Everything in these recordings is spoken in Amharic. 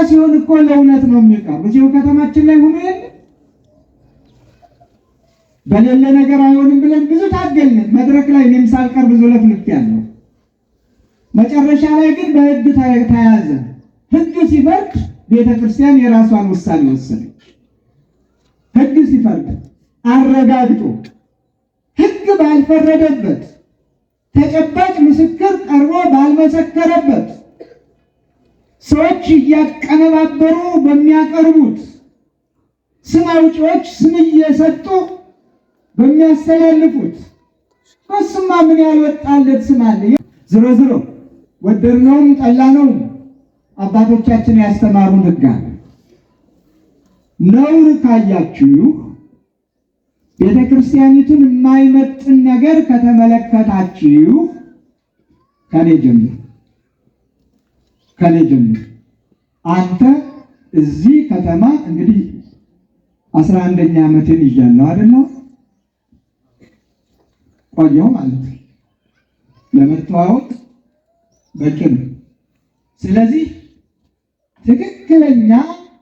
ሲሆን እኮ ለእውነት ነው የሚቀርብ። እዚሁ ከተማችን ላይ ሆኖ የለ በሌለ ነገር አይሆንም ብለን ብዙ ታገልን። መድረክ ላይ እኔም ሳልቀር ብዙ ለፍልፌያለሁ። መጨረሻ ላይ ግን በሕግ ተያዘ። ሕግ ሲፈርድ ቤተክርስቲያን የራሷን ውሳኔ ወሰነች። ሕግ ሲፈርድ አረጋግጦ ሕግ ባልፈረደበት ተጨባጭ ምስክር ቀርቦ ባልመሰከረበት ሰዎች እያቀነባበሩ በሚያቀርቡት ስም አውጪዎች ስም እየሰጡ በሚያስተላልፉት እሱማ ምን ያልወጣለት ስም አለ? ዝሮ ዝሮ ወደድነውም ጠላነውም አባቶቻችን ያስተማሩን ሕግ አለ። ነውር ካያችሁ ቤተክርስቲያኒቱን የማይመጥን ነገር ከተመለከታችሁ ከኔ ጀምር አንተ እዚህ ከተማ እንግዲህ 11ኛ ዓመቴን ይዣለሁ አይደል? ቆየሁ ማለት ነው። ለመተዋወቅ በቂ ነው። ስለዚህ ትክክለኛ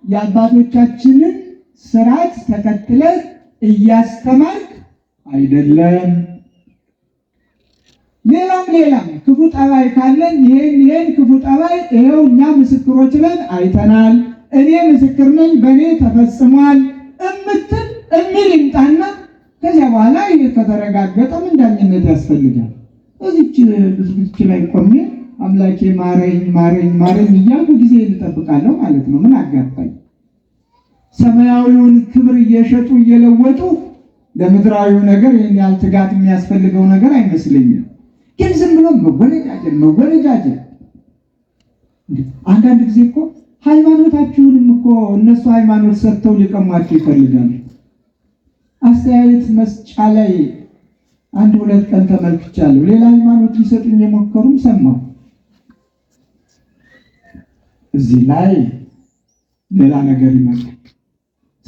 የአባቶቻችንን ስርዓት ተከትለህ እያስተማርክ አይደለም። ሌላም ክፉ ጠባይ ካለን ይሄን ክፉ ጠባይ ይሄው እኛ ምስክሮች ነን አይተናል፣ እኔ ምስክር ነኝ በእኔ ተፈጽሟል እሚል ይምጣና ከዚያ በኋላ ከተረጋገጠም ዳኝነት ያስፈልጋል። እዚች ላይ ቆሜ አምላኬ ማረኝ እያልኩ ጊዜ እንጠብቃለሁ ማለት ነው። ምን አጋባኝ? ሰማያዊውን ክብር እየሸጡ እየለወጡ ለምድራዊው ነገር ይህን ያህል ትጋት የሚያስፈልገው ነገር አይመስለኝም። ግን ዝም ብሎ መወነጃጀል አንዳንድ ጊዜ እኮ ሃይማኖታችሁንም እኮ እነሱ ሃይማኖት ሰጥተው ሊቀሟችሁ ይፈልጋሉ። አስተያየት መስጫ ላይ 1-2 ቀን ተመልክቻለሁ። ሌላ ሃይማኖት ሊሰጡኝ የሞከሩም ሰማሁ። እዚህ ላይ ሌላ ነገር ይመጣል።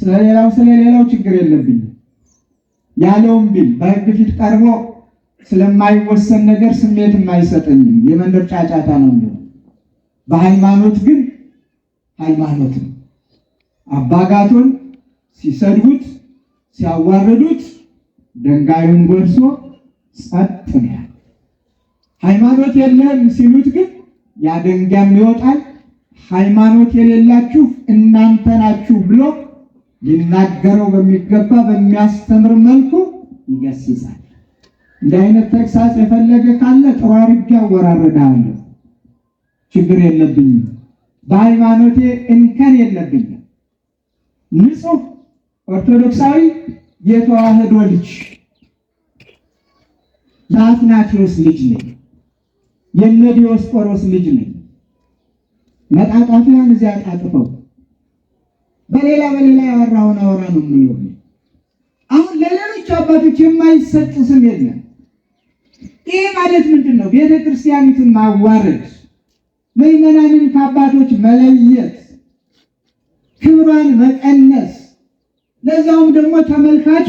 ስለሌላው ችግር የለብኝም ያለውም ቢል በሕግ ፊት ቀርቦ ስለማይወሰን ነገር ስሜት የማይሰጠኝም የመንደር ጫጫታ ነው። በሃይማኖት ግን ሃይማኖት ነው። አባጋቶን ሲሰድቡት ሲያዋርዱት ድንጋዩን ጎርሶ ጸጥ ነው። ሃይማኖት የለም ሲሉት ግን ያ ድንጋይም ይወጣል። ሃይማኖት የሌላችሁ እናንተ ናችሁ ብሎ ሊናገረው በሚገባ በሚያስተምር መልኩ ይገስጻል። እንዲህ አይነት ተግሳጽ የፈለገ ካለ ጥሩ አድርጌ አወራርዳለሁ። ችግር የለብኝም። በሃይማኖቴ እንከን የለብኝም። ንጹሕ ኦርቶዶክሳዊ የተዋህዶ ልጅ የአትናቴዎስ ልጅ ነኝ። የእነ ዲዮስቆሮስ ልጅ ነኝ። መጣጣፊያን እዚያ ጣጥፈው በሌላ ያወራውን አወራ ነው የምለው። አሁን ለሌሎች አባቶች የማይሰጥ ስም የለም። ይህ ማለት ምንድን ነው? ቤተ ክርስቲያኒቱን ማዋረድ፣ ምዕመናንን ከአባቶች መለየት፣ ክብሯን መቀነስ፣ ለዛውም ደግሞ ተመልካቹ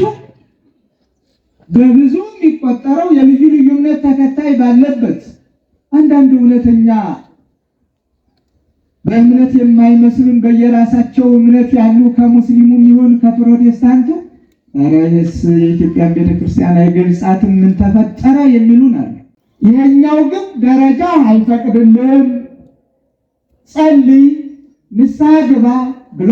በብዙ የሚቆጠረው የልዩ ልዩ እምነት ተከታይ ባለበት አንዳንድ እውነተኛ በእምነት የማይመስሉን በየራሳቸው እምነት ያሉ ከሙስሊሙም ይሁን ከፕሮቴስታንቱ አረስ የኢትዮጵያ ቤተክርስቲያን አይገልጻትም ምን ተፈጠረ የሚሉን አሉ። ይሄኛው ግን ደረጃ አይፈቅድልም። ጸልይ፣ ንስሐ ግባ ብሎ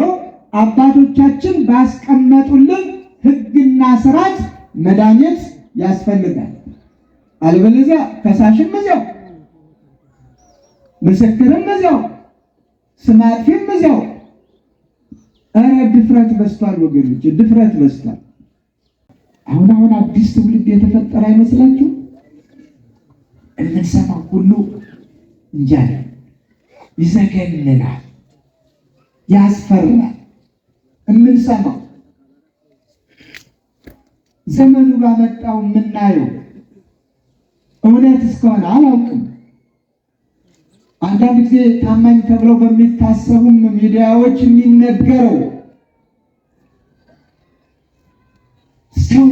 አባቶቻችን ባስቀመጡልን ሕግና ስርዓት መዳኘት ያስፈልጋል። አለበለዚያ ከሳሽም እዚያው፣ ምስክርም እዚያው፣ ስማፊም እዚያው። ኧረ ድፍረት በስቷል ወገኖች፣ ድፍረት በስቷል። አሁን አዲስ ትውልድ የተፈጠረ አይመስላችሁ? የምንሰማው ሁሉ እንጃ ይዘገንናል፣ ያስፈራል። የምንሰማው ዘመኑ ባመጣው የምናየው እውነት እስከሆነ አላውቅም። አንዳንድ ጊዜ ታማኝ ተብለው በሚታሰቡም ሚዲያዎች የሚነገረው ሰው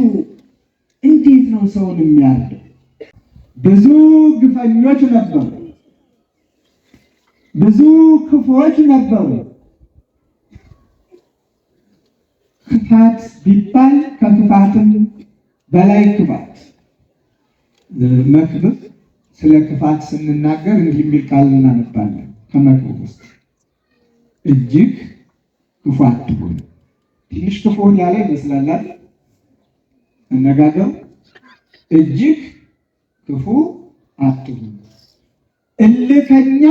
እንዴት ነው ሰውን የሚያርደው? ብዙ ግፈኞች ነበሩ። ብዙ ክፉዎች ነበሩ። ክፋት ቢባል ከክፋትም በላይ ክፋት። መክብብ ስለ ክፋት ስንናገር እንዲህ የሚል ቃል እናነባለን ከመክብብ ውስጥ እጅግ ክፉ አትሁን። ትንሽ ክፉ ያለ ይመስላል አነጋገሩ። እጅግ ክፉ አትሁን፣ እልከኛ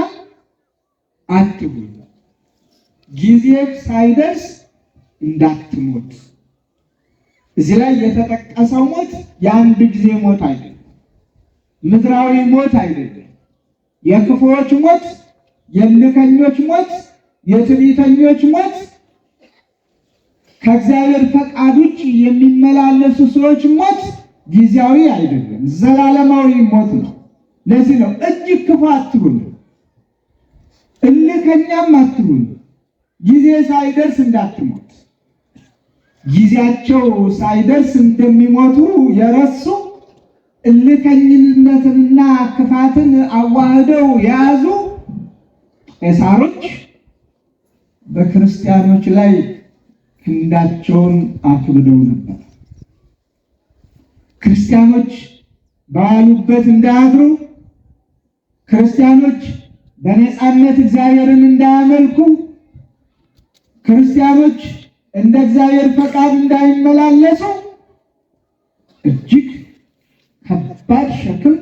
አትሁን፣ ጊዜ ሳይደርስ እንዳትሞት። እዚህ ላይ የተጠቀሰው ሞት የአንድ ጊዜ ሞት አይደለም፣ ምድራዊ ሞት አይደለም። የክፉዎች ሞት፣ የእልከኞች ሞት፣ የትዕቢተኞች ሞት፣ ከእግዚአብሔር ፈቃድ ውጭ የሚመላለሱ ሰዎች ሞት ጊዜያዊ አይደለም፣ ዘላለማዊ ሞት ነው። ለዚህ ነው እጅግ ክፉ አትሁን፣ እልከኛም አትሁን፣ ጊዜ ሳይደርስ እንዳትሞት። ጊዜያቸው ሳይደርስ እንደሚሞቱ የረሱ እልከኝነትንና ክፋትን አዋህደው የያዙ ቄሳሮች በክርስቲያኖች ላይ ክንዳቸውን አክብደው ነበር። ክርስቲያኖች ባሉበት እንዳያድሩ፣ ክርስቲያኖች በነፃነት እግዚአብሔርን እንዳያመልኩ፣ ክርስቲያኖች እንደ እግዚአብሔር ፈቃድ እንዳይመላለሱ እጅግ ከባድ ሸክም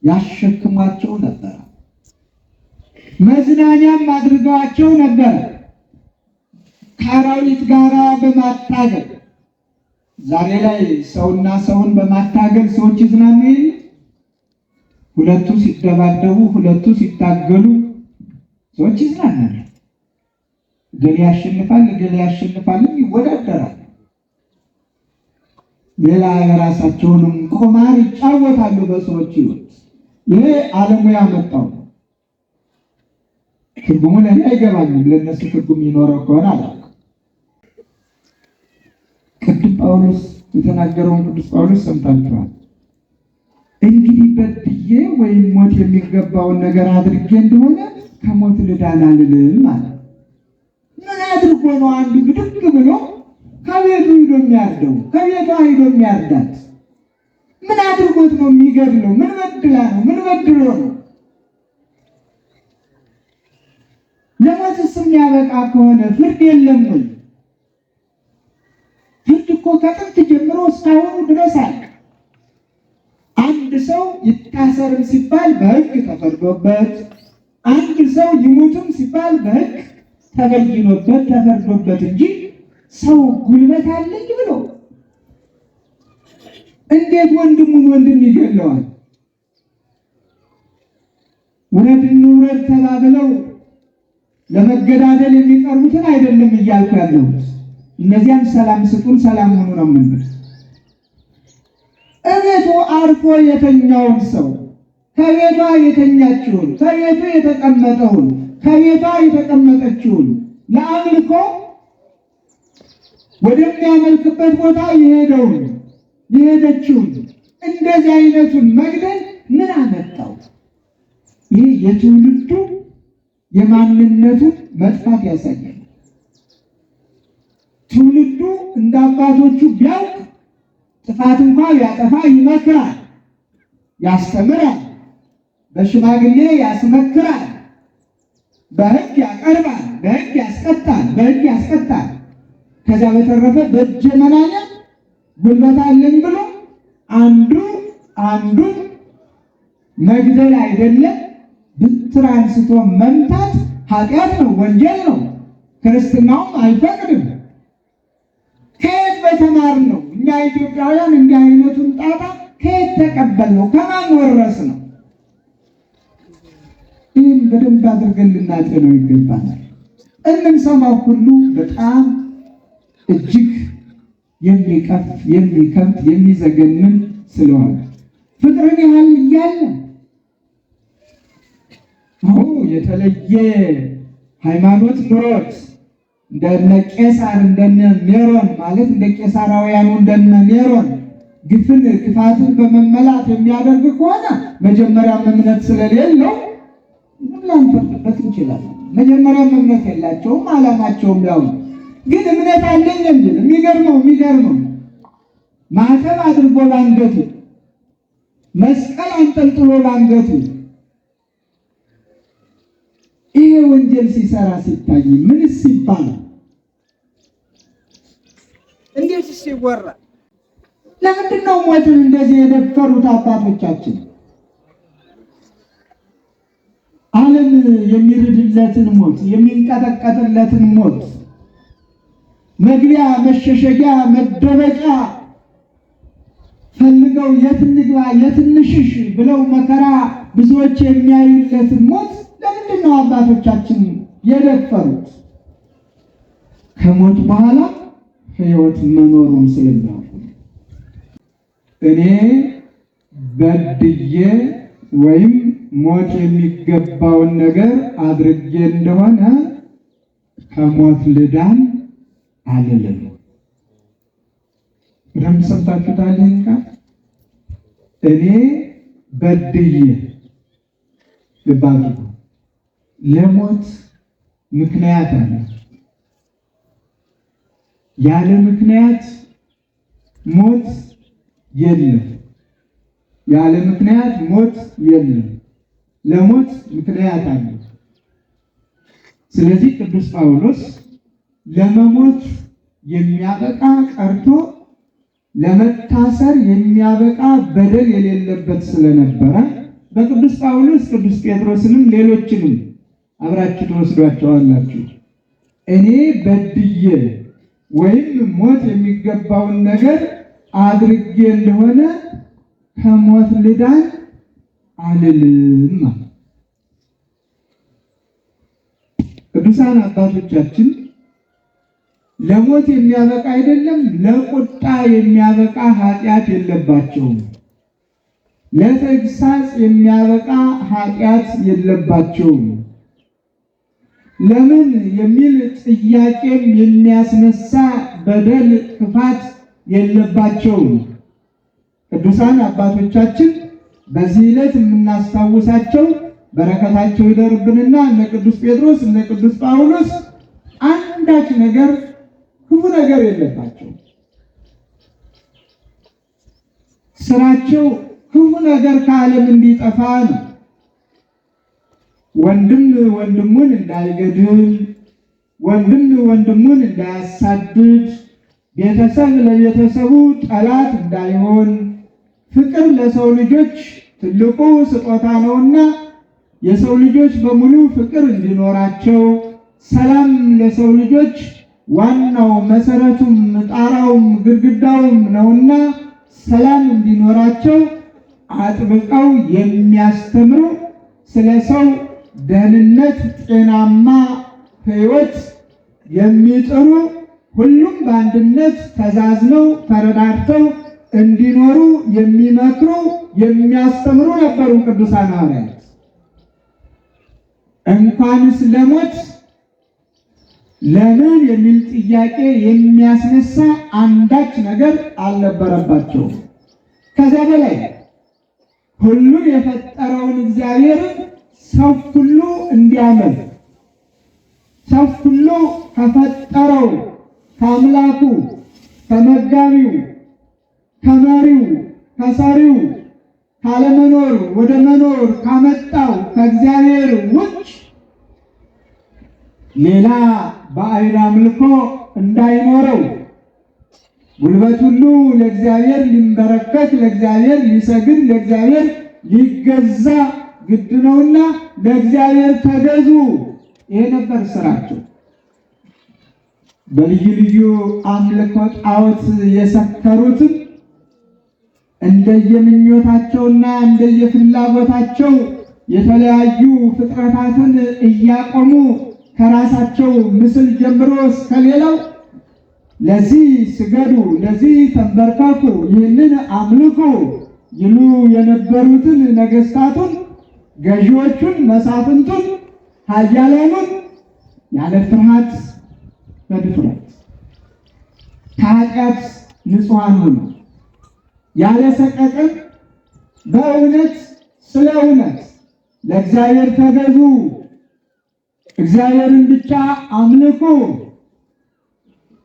ያሸክሟቸው ነበር። መዝናኛም አድርገዋቸው ነበር። ከአራዊት ጋር በማታገል ዛሬ ላይ ሰውና ሰውን በማታገል ሰዎች ይዝናኑ የለ? ሁለቱ ሲደባደቡ፣ ሁለቱ ሲታገሉ ሰዎች ይዝናናሉ። ገሌ ያሸንፋል፣ ገሌ ያሸንፋልም ይወዳደራል። ሌላ የራሳቸውንም ቁማር ይጫወታሉ በሰዎች ሕይወት። ይሄ ዓለሙ ያመጣው ትርጉሙ ለእኔ አይገባኝም። ለእነሱ ትርጉም ይኖረው ከሆነ አላውቅም። ቅዱስ ጳውሎስ የተናገረውን ቅዱስ ጳውሎስ ሰምታችኋል። እንግዲህ በድዬ ወይም ሞት የሚገባውን ነገር አድርጌ እንደሆነ ከሞት ልዳን አልልም አለ። ምን አድርጎ ነው አንዱ ብድግ ብሎ ከቤቱ ሂዶ የሚያርደው? ከቤቷ ሂዶ የሚያርዳት ምን አድርጎት ነው የሚገድለው? ምን በድላ ነው? ምን በድሎ ነው? ለሞትስ የሚያበቃ ከሆነ ፍርድ የለም ወይ? ፍርድ እኮ ከጥንት ጀምሮ እስካሁኑ ድረስ አለ። አንድ ሰው ይታሰርም ሲባል በሕግ ተፈርዶበት፣ አንድ ሰው ይሙትም ሲባል በሕግ ተበይኖበት ተፈርዶበት እንጂ ሰው ጉልበት አለኝ ብሎ እንዴት ወንድሙን ወንድም ይገለዋል? ውረድ እንውረድ ተባብለው ለመገዳደል የሚቀርቡትን አይደለም እያልኩ ያለሁት። እነዚያን ሰላም ስጡን፣ ሰላም ሁኑ ነው የምንል። እቤቱ አርፎ የተኛውን ሰው ከቤቷ የተኛችውን፣ ከቤቱ የተቀመጠውን፣ ከቤቷ የተቀመጠችውን ለአምልኮ ወደሚያመልክበት ቦታ የሄደችውን እንደዚህ አይነቱን መግደል ምን አመጣው? ይህ የትውልዱ የማንነቱን መጥፋት ያሳያል። ትውልዱ እንደ አባቶቹ ቢያውቅ ጥፋት እንኳን ያጠፋ ይመክራል፣ ያስተምራል፣ በሽማግሌ ያስመክራል፣ በሕግ ያቀርባል፣ በሕግ ያስቀጣል፣ በሕግ ያስቀጣል። ከዚያ በተረፈ በእጀ መናኛ ጉልበት አለኝ ብሎ አንዱን መግደል አይደለም ብትር አንስቶ መምታት ኃጢአት ነው፣ ወንጀል ነው። ክርስትናውም አይፈቅድም። ከየት በተማር ነው? እኛ ኢትዮጵያውያን እንዲህ አይነቱን ጣጣ ከየት ተቀበል ነው? ከማን ወረስ ነው? ይህን በደንብ አድርገን ልናጤነው ይገባናል። የምንሰማው ሁሉ በጣም እጅግ የሚቀፍ የሚከብድ የሚዘገንን ስለሆነ ፍቅርን ያህል እያለ የተለየ ሃይማኖት ኑሮት እንደነ ቄሳር እንደነ ኔሮን ማለት እንደ ቄሳራውያኑ እንደነ ኔሮን ግፍን ክፋትን በመመላት የሚያደርግ ከሆነ መጀመሪያም እምነት ስለሌለው ምን ላንፈርድ ልንሰናበት እንችላለን። መጀመሪያም እምነት የላቸውም፣ ዓላማቸውም ያው ነው። ግን እምነት አለኝ የሚል የሚገርመው ማተብ አድርጎ ባንገቱ፣ መስቀል አንጠልጥሎ ባንገቱ ይሄ ወንጀል ሲሰራ ሲታይ ምንስ ይባላል? እንዴትስ ይወራል? ለምንድን ነው ሞትን እንደዚህ የደፈሩት አባቶቻችን? ዓለም የሚርድለትን ሞት፣ የሚንቀጠቀጥለትን ሞት መግቢያ፣ መሸሸጊያ፣ መደበቂያ ፈልገው የት እንግባ የት እንሽሽ ብለው መከራ ብዙዎች የሚያዩለትን ሞት ለምንድን ነው አባቶቻችን የደፈሩት? ከሞት በኋላ ሕይወት መኖሩን ስለሚያውቁ እኔ በድዬ ወይም ሞት የሚገባውን ነገር አድርጌ እንደሆነ ከሞት ልዳን አልልም። ረም ሰምታችሁታል። እኔ በድዬ ልባሉ ለሞት ምክንያት አለ። ያለ ምክንያት ሞት የለም። ያለ ምክንያት ሞት የለም። ለሞት ምክንያት አለ። ስለዚህ ቅዱስ ጳውሎስ ለመሞት የሚያበቃ ቀርቶ ለመታሰር የሚያበቃ በደል የሌለበት ስለነበረ በቅዱስ ጳውሎስ ቅዱስ ጴጥሮስንም ሌሎችንም አብራችሁ ትወስዷቸዋላችሁ። እኔ በድዬ ወይም ሞት የሚገባውን ነገር አድርጌ እንደሆነ ከሞት ልዳን አልልም። ቅዱሳን አባቶቻችን ለሞት የሚያበቃ አይደለም ለቁጣ የሚያበቃ ኃጢአት የለባቸውም። ለተግሳጽ የሚያበቃ ኃጢአት የለባቸውም። ለምን የሚል ጥያቄም የሚያስነሳ በደል፣ ክፋት የለባቸውም። ቅዱሳን አባቶቻችን በዚህ ዕለት የምናስታውሳቸው በረከታቸው ይደርብንና እነ ቅዱስ ጴጥሮስ እነ ቅዱስ ጳውሎስ አንዳች ነገር ክፉ ነገር የለባቸው። ስራቸው ክፉ ነገር ከዓለም እንዲጠፋ ነው። ወንድም ወንድሙን እንዳይገድል፣ ወንድም ወንድሙን እንዳያሳድድ፣ ቤተሰብ ለቤተሰቡ ጠላት እንዳይሆን፣ ፍቅር ለሰው ልጆች ትልቁ ስጦታ ነውና የሰው ልጆች በሙሉ ፍቅር እንዲኖራቸው፣ ሰላም ለሰው ልጆች ዋናው መሰረቱም ጣራውም ግድግዳውም ነውና ሰላም እንዲኖራቸው አጥብቀው የሚያስተምሩ ስለ ሰው ደህንነት ጤናማ ሕይወት የሚጥሩ ሁሉም በአንድነት ተዛዝነው ተረዳድተው እንዲኖሩ የሚመክሩ የሚያስተምሩ ነበሩ ቅዱሳን ሐዋርያት። እንኳንስ ለሞት ለምን የሚል ጥያቄ የሚያስነሳ አንዳች ነገር አልነበረባቸውም። ከዚያ በላይ ሁሉን የፈጠረውን እግዚአብሔርን ሰው ሁሉ እንዲያመልክ፣ ሰው ሁሉ ከፈጠረው ከአምላኩ ከመጋቢው ከመሪው ከሰሪው ካለመኖር ወደ መኖር ካመጣው ከእግዚአብሔር ውጭ ሌላ ባዕድ አምልኮ እንዳይኖረው፣ ጉልበት ሁሉ ለእግዚአብሔር ሊንበረከክ፣ ለእግዚአብሔር ሊሰግድ፣ ለእግዚአብሔር ሊገዛ ግድ ነውና ለእግዚአብሔር ተገዙ። ይሄ ነበር ስራቸው። በልዩ ልዩ አምልኮ ጣዖት የሰከሩትን እንደየምኞታቸውና እንደየፍላጎታቸው የተለያዩ ፍጥረታትን እያቆሙ ከራሳቸው ምስል ጀምሮ እስከ ሌላው ለዚህ ስገዱ፣ ለዚህ ተንበርከኩ፣ ይህንን አምልኩ ይሉ የነበሩትን ነገስታቱን፣ ገዢዎቹን፣ መሳፍንቱን፣ ኃያላኑን ያለ ፍርሃት በድፍረት ከኃጢአት ንጹሐን ሆኑ ያለ ሰቀቅን በእውነት ስለ እውነት ለእግዚአብሔር ተገዙ እግዚአብሔርን ብቻ አምልኩ፣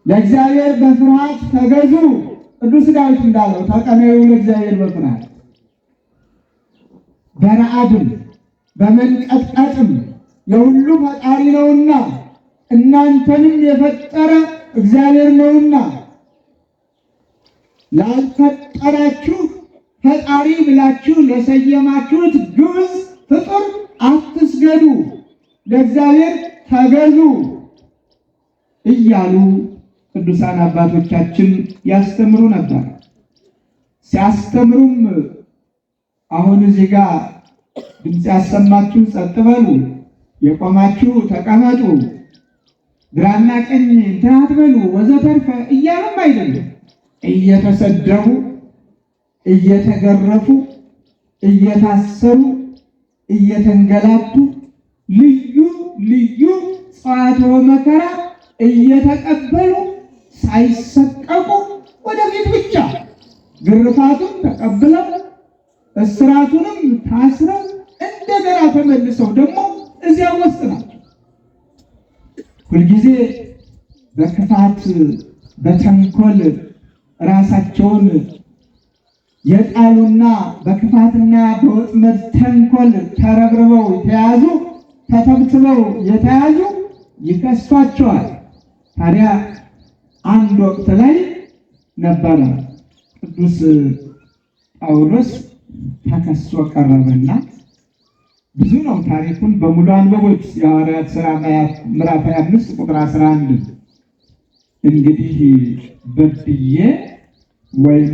ለእግዚአብሔር በፍርሃት ተገዙ። ቅዱስ ዳዊት እንዳለው ተቀነዩ ለእግዚአብሔር በፍርሃት በረዓድም በመንቀጥቀጥም የሁሉ ፈጣሪ ነውና እናንተንም የፈጠረ እግዚአብሔር ነውና ላልፈጠራችሁ ፈጣሪ ብላችሁ ለሰየማችሁት ግዑዝ ፍጡር አትስገዱ፣ ለእግዚአብሔር ተገዙ እያሉ ቅዱሳን አባቶቻችን ያስተምሩ ነበር። ሲያስተምሩም አሁን እዚህ ጋር ድምፅ ያሰማችሁ ጸጥ በሉ፣ የቆማችሁ ተቀመጡ፣ ግራና ቀኝ እንትን አትበሉ ወዘተርፈ እያሉም አይደለም። እየተሰደቡ እየተገረፉ እየታሰሩ እየተንገላቱ ልዩ ልዩ ጸዋትወ መከራ እየተቀበሉ ሳይሰቀቁ ወደፊት ብቻ ግርፋቱን ተቀብለው እስራቱንም ታስረው እንደገና ተመልሰው ደግሞ እዚያ ውስጥ ናቸው። ሁልጊዜ በክፋት በተንኮል ራሳቸውን የጣሉና በክፋትና በወጥመድ ተንኮል ተረብርበው የተያዙ ተተብትበው የተያዙ ይከሷቸዋል። ታዲያ አንድ ወቅት ላይ ነበረ ቅዱስ ጳውሎስ ተከሶ ቀረበና ብዙ ነው ታሪኩን በሙሉ አንብቡት። የሐዋርያት ሥራ ምዕራፍ 25 ቁጥር 11 እንግዲህ በድዬ ወይም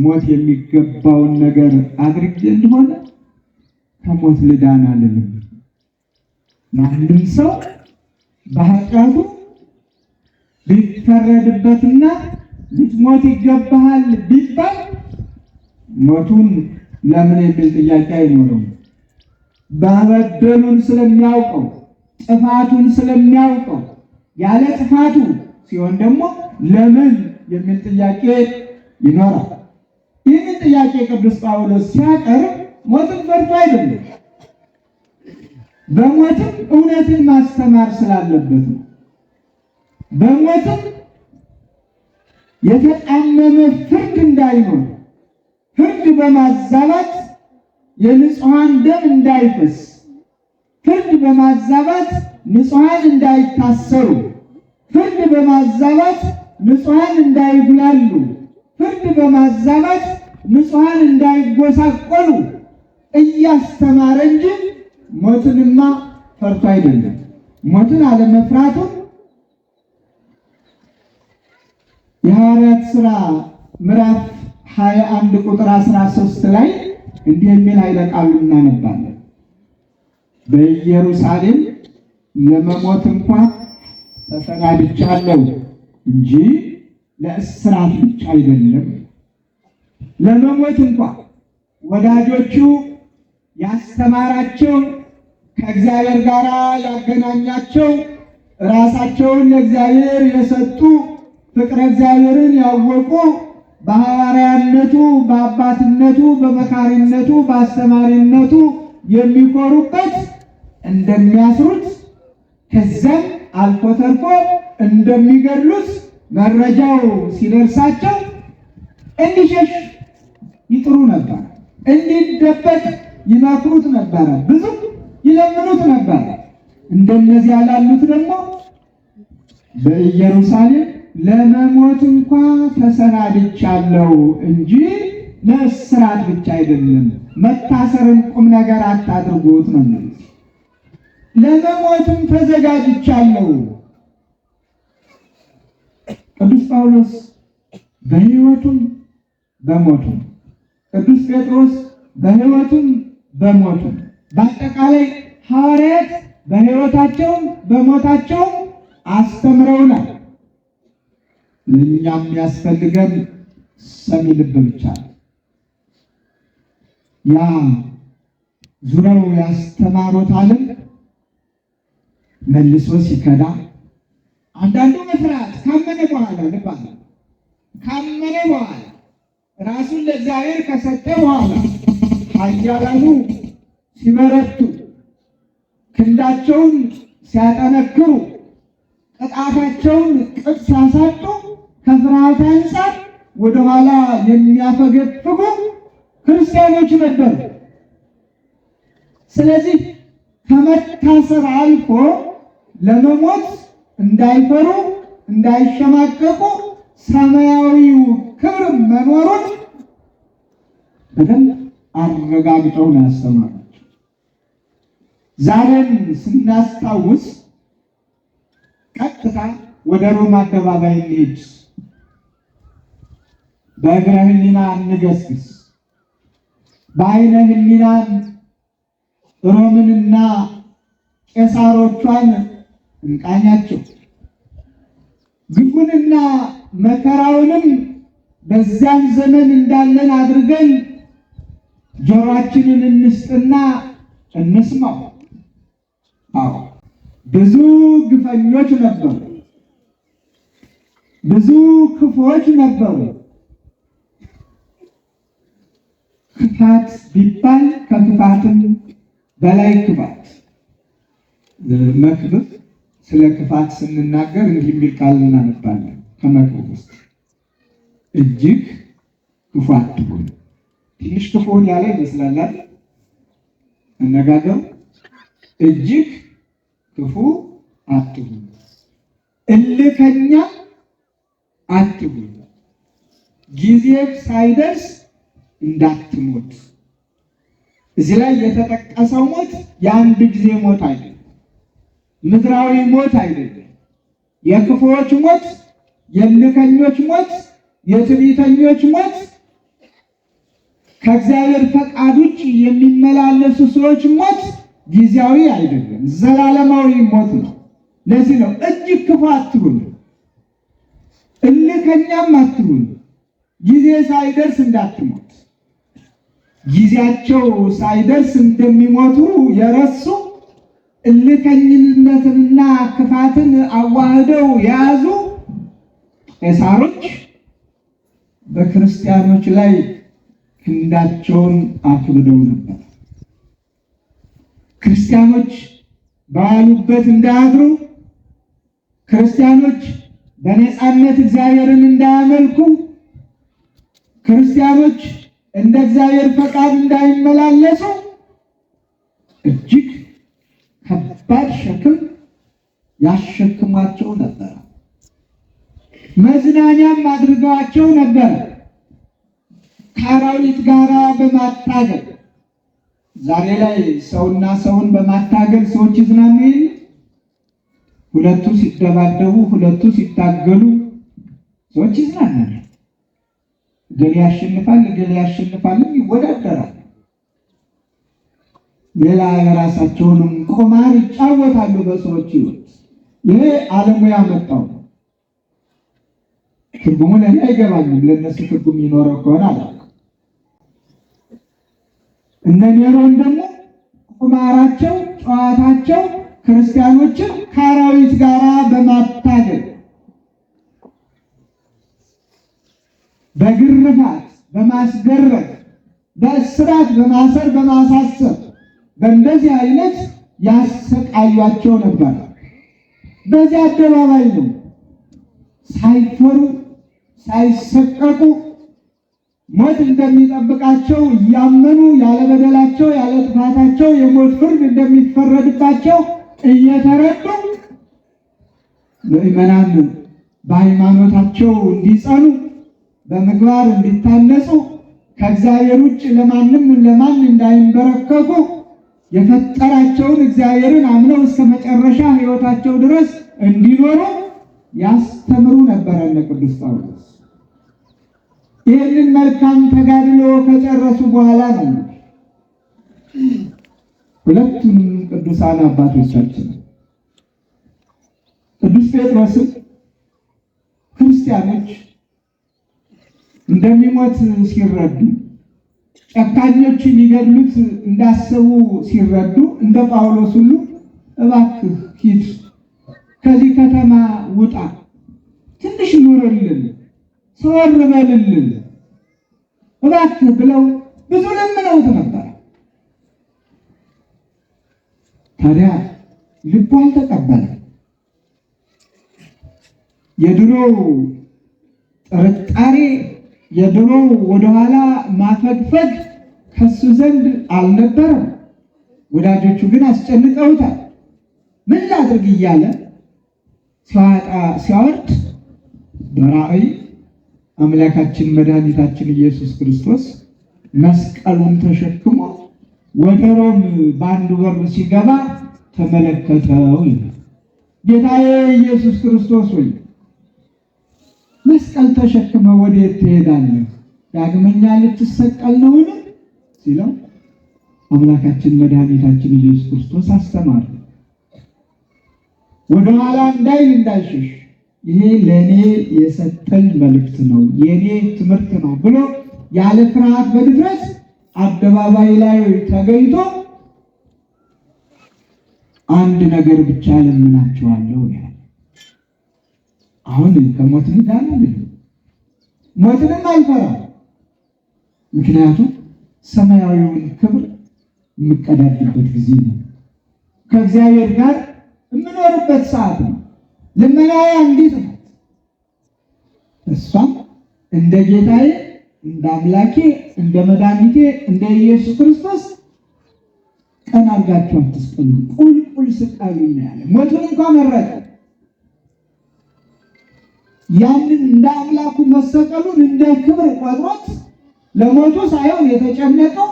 ሞት የሚገባውን ነገር አድርጌ እንደሆነ ከሞት ልዳን አልልም። ማንም ሰው በኃጢአቱ ቢፈረድበትና ልትሞት ይገባሃል ቢባል ሞቱን ለምን የሚል ጥያቄ አይኖርም። በበደሉን ስለሚያውቀው ጥፋቱን ስለሚያውቀው ያለ ጥፋቱ ሲሆን ደግሞ ለምን የሚል ጥያቄ ይኖራል። ይህንን ጥያቄ ቅዱስ ጳውሎስ ሲያቀርብ ሞትን ፈርቶ አይደለም፣ በሞትም እውነትን ማስተማር ስላለበት ነው። በሞትም የተጣመመ ፍርድ እንዳይኖር፣ ፍርድ በማዛባት የንጹሐን ደም እንዳይፈስ፣ ፍርድ በማዛባት ንጹሐን እንዳይታሰሩ፣ ፍርድ በማዛባት ንጹሐን እንዳይጉላሉ፣ ፍርድ በማዛባት ንጹሐን እንዳይጎሳቆሉ እያስተማረ እንጂ ሞትንማ ፈርቶ አይደለም። ሞትን አለመፍራቱን የሐዋርያት ሥራ ምዕራፍ 21 ቁጥር 13 ላይ እንዲህ የሚል ኃይለ ቃል እናነባለን። በኢየሩሳሌም ለመሞት እንኳን ተሰናድቻለሁ እንጂ ለእስራት ብቻ አይደለም። ለመሞት እንኳን ወዳጆቹ ያስተማራቸው ከእግዚአብሔር ጋር ያገናኛቸው ራሳቸውን ለእግዚአብሔር የሰጡ ፍቅረ እግዚአብሔርን ያወቁ በሐዋርያነቱ፣ በአባትነቱ፣ በመካሪነቱ፣ በአስተማሪነቱ የሚኮሩበት እንደሚያስሩት ከዛም አልፎ ተርፎ እንደሚገድሉት መረጃው ሲደርሳቸው እንዲሸሽ ይጥሩ ነበር፣ እንዲደበቅ ይመክሩት ነበር፣ ብዙ ይለምኑት ነበር። እንደነዚህ ያላሉት ደግሞ በኢየሩሳሌም ለመሞት እንኳን ተሰናድቻለሁ እንጂ ለእስራት ብቻ አይደለም፣ መታሰርን ቁም ነገር አታድርጉት ነው የሚሉት። ለመሞትም ተዘጋጅቻለሁ። ቅዱስ ጳውሎስ በሕይወቱም በሞቱም፣ ቅዱስ ጴጥሮስ በሕይወቱም በሞቱም፣ በአጠቃላይ ሐዋርያት በሕይወታቸውም በሞታቸውም አስተምረውናል። ለእኛም የሚያስፈልገን ሰሚ ልብ ብቻ ነው። ያ ዙረው ያስተማሩት ዓለም መልሶ ሲከዳ አንዳንዱ መፍራት ካመነ በኋላ ልባል ካመነ በኋላ ራሱን ለእግዚአብሔር ከሰጠ በኋላ ኃያላኑ ሲበረቱ ክንዳቸውን ሲያጠነክሩ፣ ቅጣታቸውን ቅጥ ሲያሳጡ ከፍርሃት አንጻር ወደኋላ የሚያፈገፍጉ ክርስቲያኖች ነበሩ። ስለዚህ ከመታሰር አልፎ ለመሞት እንዳይፈሩ እንዳይሸማቀቁ ሰማያዊው ክብር መኖሩን በደንብ አረጋግጠው ነው ያስተማራቸው። ዛሬም ስናስታውስ ቀጥታ ወደ ሮማ አደባባይ እንሂድ፣ በእግረ ሕሊና እንገስግስ፣ በዓይነ ሕሊና ሮምንና ቄሳሮቿን እንቃኛቸው። ግፉንና መከራውንም በዚያን ዘመን እንዳለን አድርገን ጆሮአችንን እንስጥና እንስማው። አዎ ብዙ ግፈኞች ነበሩ፣ ብዙ ክፉዎች ነበሩ። ክፋት ቢባል ከክፋትም በላይ ክፋት። መክብብ ስለ ክፋት ስንናገር እንዲህ የሚል ቃል እናነባለን ከመክብብ ውስጥ እጅግ ክፉ አትሁን። ትንሽ ክፉን ያለ ይመስላል አነጋገሩ። እጅግ ክፉ አትሁን፣ እልከኛ አትሁን፣ ጊዜ ሳይደርስ እንዳትሞት። እዚህ ላይ የተጠቀሰው ሞት የአንድ ጊዜ ሞት አይደለም፣ ምድራዊ ሞት አይደለም። የክፉዎች ሞት፣ የእልከኞች ሞት፣ የትዕቢተኞች ሞት፣ ከእግዚአብሔር ፈቃድ ውጭ የሚመላለሱ ሰዎች ሞት ጊዜያዊ አይደለም፣ ዘላለማዊ ሞት ነው። ለዚህ ነው እጅግ ክፉ አትሁን፣ እልከኛም አትሁን፣ ጊዜ ሳይደርስ እንዳትሞት። ጊዜያቸው ሳይደርስ እንደሚሞቱ የረሱ እልከኝነትንና ክፋትን አዋህደው የያዙ ቄሳሮች በክርስቲያኖች ላይ ክንዳቸውን አክብደው ነበር። ክርስቲያኖች ባሉበት እንዳያድሩ፣ ክርስቲያኖች በነፃነት እግዚአብሔርን እንዳያመልኩ፣ ክርስቲያኖች እንደ እግዚአብሔር ፈቃድ እንዳይመላለሱ እጅግ ከባድ ሸክም ያሸክሟቸው ነበር። መዝናኛም አድርገዋቸው ነበር። ከአራዊት ጋራ በማታገል ዛሬ ላይ ሰውና ሰውን በማታገል ሰዎች ይዝናኑ የለ? ሁለቱ ሲደባደቡ፣ ሁለቱ ሲታገሉ ሰዎች ይዝናናሉ። ገሌ ያሸንፋል፣ ገሌ ያሸንፋልም ይወዳደራል። ሌላ የራሳቸውንም ቁማር ይጫወታሉ በሰዎች ሕይወት። ይሄ ዓለሙ ያመጣው ትርጉሙ ለእኔ አይገባኝም። ለእነሱ ትርጉም ይኖረው ከሆነ አላውቅም። እነ ኔሮን ደግሞ ቁማራቸው፣ ጨዋታቸው ክርስቲያኖችን ከአራዊት ጋራ በማታገል በግርፋት በማስገረፍ በእስራት በማሰር በማሳሰር በእንደዚህ አይነት ያሰቃያቸው ነበር። በዚህ አደባባይ ነው ሳይፈሩ ሳይሰቀቁ ሞት እንደሚጠብቃቸው እያመኑ ያለ በደላቸው ያለ ጥፋታቸው የሞት ፍርድ እንደሚፈረድባቸው እየተረዱ ምዕመናን በሃይማኖታቸው እንዲጸኑ በምግባር እንዲታነጹ ከእግዚአብሔር ውጭ ለማንም ለማን እንዳይንበረከኩ የፈጠራቸውን እግዚአብሔርን አምነው እስከ መጨረሻ ሕይወታቸው ድረስ እንዲኖሩ ያስተምሩ ነበር እነ ቅዱስ ጳውሎስ። ይህንን መልካም ተጋድሎ ከጨረሱ በኋላ ነው ሁለቱንም ቅዱሳን አባቶቻችን ቅዱስ ጴጥሮስን ክርስቲያኖች እንደሚሞት ሲረዱ፣ ጨካኞች ሊገድሉት እንዳሰቡ ሲረዱ እንደ ጳውሎስ ሁሉ እባክህ ሂድ፣ ከዚህ ከተማ ውጣ፣ ትንሽ ኑርልን፣ ሰወር በልልን እባክህ ብለው ብዙ ለምነውት ነበር። ታዲያ ልቡ አልተቀበለም። የድሮ ጥርጣሬ፣ የድሮ ወደኋላ ማፈግፈግ ከሱ ዘንድ አልነበረም። ወዳጆቹ ግን አስጨንቀውታል። ምን ላድርግ እያለ ሲያወጣ ሲያወርድ በራእይ አምላካችን መድኃኒታችን ኢየሱስ ክርስቶስ መስቀሉን ተሸክሞ ወደ ሮም በአንድ በር ሲገባ ተመለከተው ይላል። ጌታዬ ኢየሱስ ክርስቶስ ሆይ መስቀል ተሸክመ ወዴት ትሄዳለህ? ዳግመኛ ልትሰቀል ነውን? ሲለው አምላካችን መድኃኒታችን ኢየሱስ ክርስቶስ አስተማረ። ወደ ኋላ እንዳይል እንዳይሸሽ፣ ይሄ ለእኔ የሰጠኝ መልእክት ነው፣ የእኔ ትምህርት ነው ብሎ ያለ ፍርሃት በድፍረት አደባባይ ላይ ተገኝቶ አንድ ነገር ብቻ ለምናቸዋለሁ ያለ። አሁን ከሞት እንዳለ ሞትንም አልፈራም። ምክንያቱም ሰማያዊውን ክብር የምቀዳድበት ጊዜ ነው። ከእግዚአብሔር ጋር የምኖርበት ሰዓት ነው። ልመናዬ አንዲት ናት። እሷም እንደ ጌታዬ፣ እንደ አምላኬ፣ እንደ መድኃኒቴ እንደ ኢየሱስ ክርስቶስ ቀን አድርጋችሁ አትስቀሉ፣ ቁልቁል ስቀሉኝ ያለ። ሞቱን እንኳን መረጠ። ያንን እንደ አምላኩ መሰቀሉን እንደ ክብር ቆጥሮት ለሞቱ ሳይሆን የተጨነቀው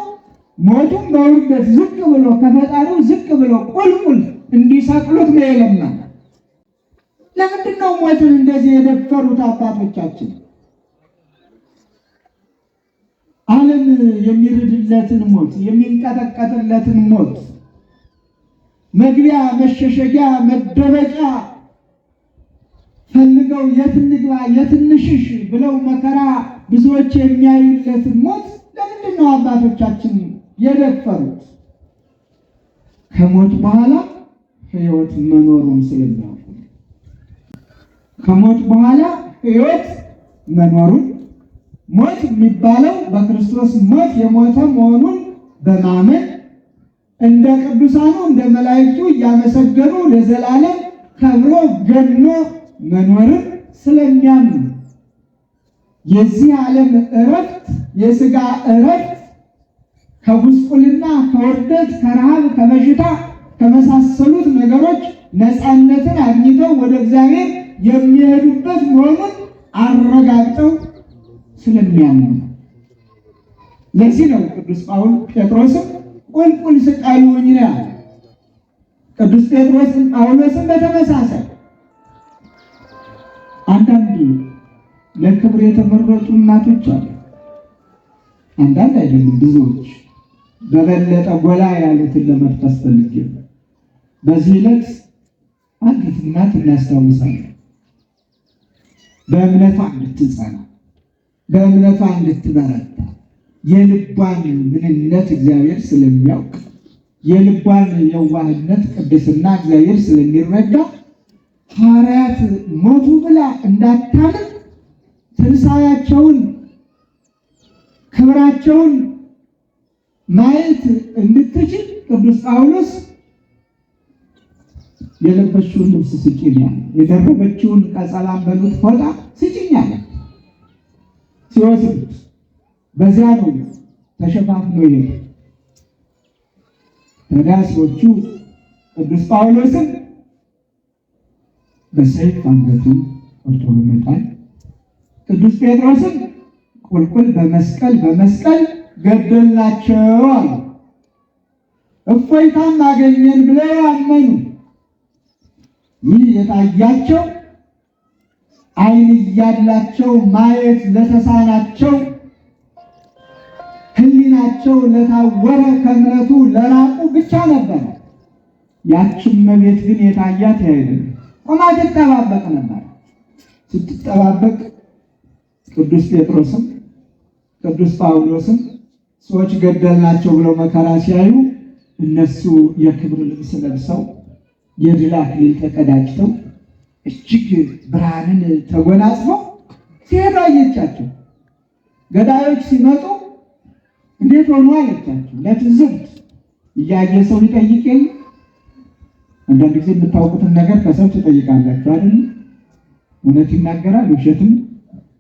ሞቱን በውርደት ዝቅ ብሎ ከፈጣሪው ዝቅ ብሎ ቁልቁል እንዲሰቅሉት ነው የለመነው። ለምንድን ነው ሞትን እንደዚህ የደፈሩት አባቶቻችን? ዓለም የሚርድለትን ሞት፣ የሚንቀጠቀጥለትን ሞት መግቢያ፣ መሸሸጊያ፣ መደበቂያ ፈልገው የት እንግባ የት እንሽሽ ብለው መከራ ብዙዎች የሚያዩለትን ሞት ለምንድን ነው አባቶቻችን የደፈሩት? ከሞት በኋላ ሕይወት መኖሩን ስለሚያውቁ፣ ከሞት በኋላ ሕይወት መኖሩን፣ ሞት የሚባለው በክርስቶስ ሞት የሞተ መሆኑን በማመን እንደ ቅዱሳኑ እንደ መላእክቱ እያመሰገኑ ለዘላለም ከብሮ ገኖ መኖርን ስለሚያምኑ የዚህ ዓለም እረፍት የሥጋ እረፍት ከጉስቁልና፣ ከውርደት፣ ከረሃብ፣ ከበሽታ ከመሳሰሉት ነገሮች ነፃነትን አግኝተው ወደ እግዚአብሔር የሚሄዱበት መሆኑን አረጋግጠው ስለሚያምኑ ነው። ለዚህ ነው ቅዱስ ጴጥሮስም ቁልቁል ስቀሉኝ ነው ያለ። ቅዱስ ጴጥሮስም ጳውሎስም በተመሳሳይ አንዳንድ ለክብር የተመረጡ እናቶች አሉ። አንዳንድ አይደሉም፣ ብዙዎች። በበለጠ ጎላ ያሉትን ለመጥቀስ ፈልጌ በዚህ ዕለት አንዲት እናት እናስታውሳለን። በእምነቷ እንድትጸና፣ በእምነቷ እንድትበረታ፣ የልቧን ምንነት እግዚአብሔር ስለሚያውቅ፣ የልቧን የዋህነት ቅድስና እግዚአብሔር ስለሚረዳ ሐዋርያት ሞቱ ብላ እንዳታምን ትንሣኤያቸውን ክብራቸውን ማየት እንድትችል ቅዱስ ጳውሎስ የለበችውን ልብስ ስጭኝ አለ። የደረበችውን ቀጸላም በሉት ፎጣ ስጭኝ አለ። ሲወስዱት በዚያ ነው ተሸፋፍኖ ይሄ ተዳሲዎቹ ቅዱስ ጳውሎስን በሰይፍ አንገቱን ቆርጦ በመጣል ቅዱስ ጴጥሮስን ቁልቁል በመስቀል ገደልናቸው አሉ። እፎይታም አገኘን ብለው አመኑ። ይህ የታያቸው ዓይን እያላቸው ማየት ለተሳናቸው፣ ሕሊናቸው ለታወረ ከእምነቱ ለራቁ ብቻ ነበር። ያችን እመቤት ግን የታያት አይደለም። ቆማ ትጠባበቅ ነበር። ስትጠባበቅ ቅዱስ ጴጥሮስም ቅዱስ ጳውሎስም ሰዎች ገደልናቸው ብለው መከራ ሲያዩ እነሱ የክብር ልብስ ለብሰው የድል አክሊል ተቀዳጅተው እጅግ ብርሃንን ተጎናጽፈው ሲሄዱ አየቻቸው። ገዳዮች ሲመጡ እንዴት ሆኖ አለቻቸው። ለትዝብት እያየ ሰው ይጠይቅ የለ አንዳንድ ጊዜ የምታውቁትን ነገር ከሰው ትጠይቃላችሁ አይደል? እውነት ይናገራል ውሸትም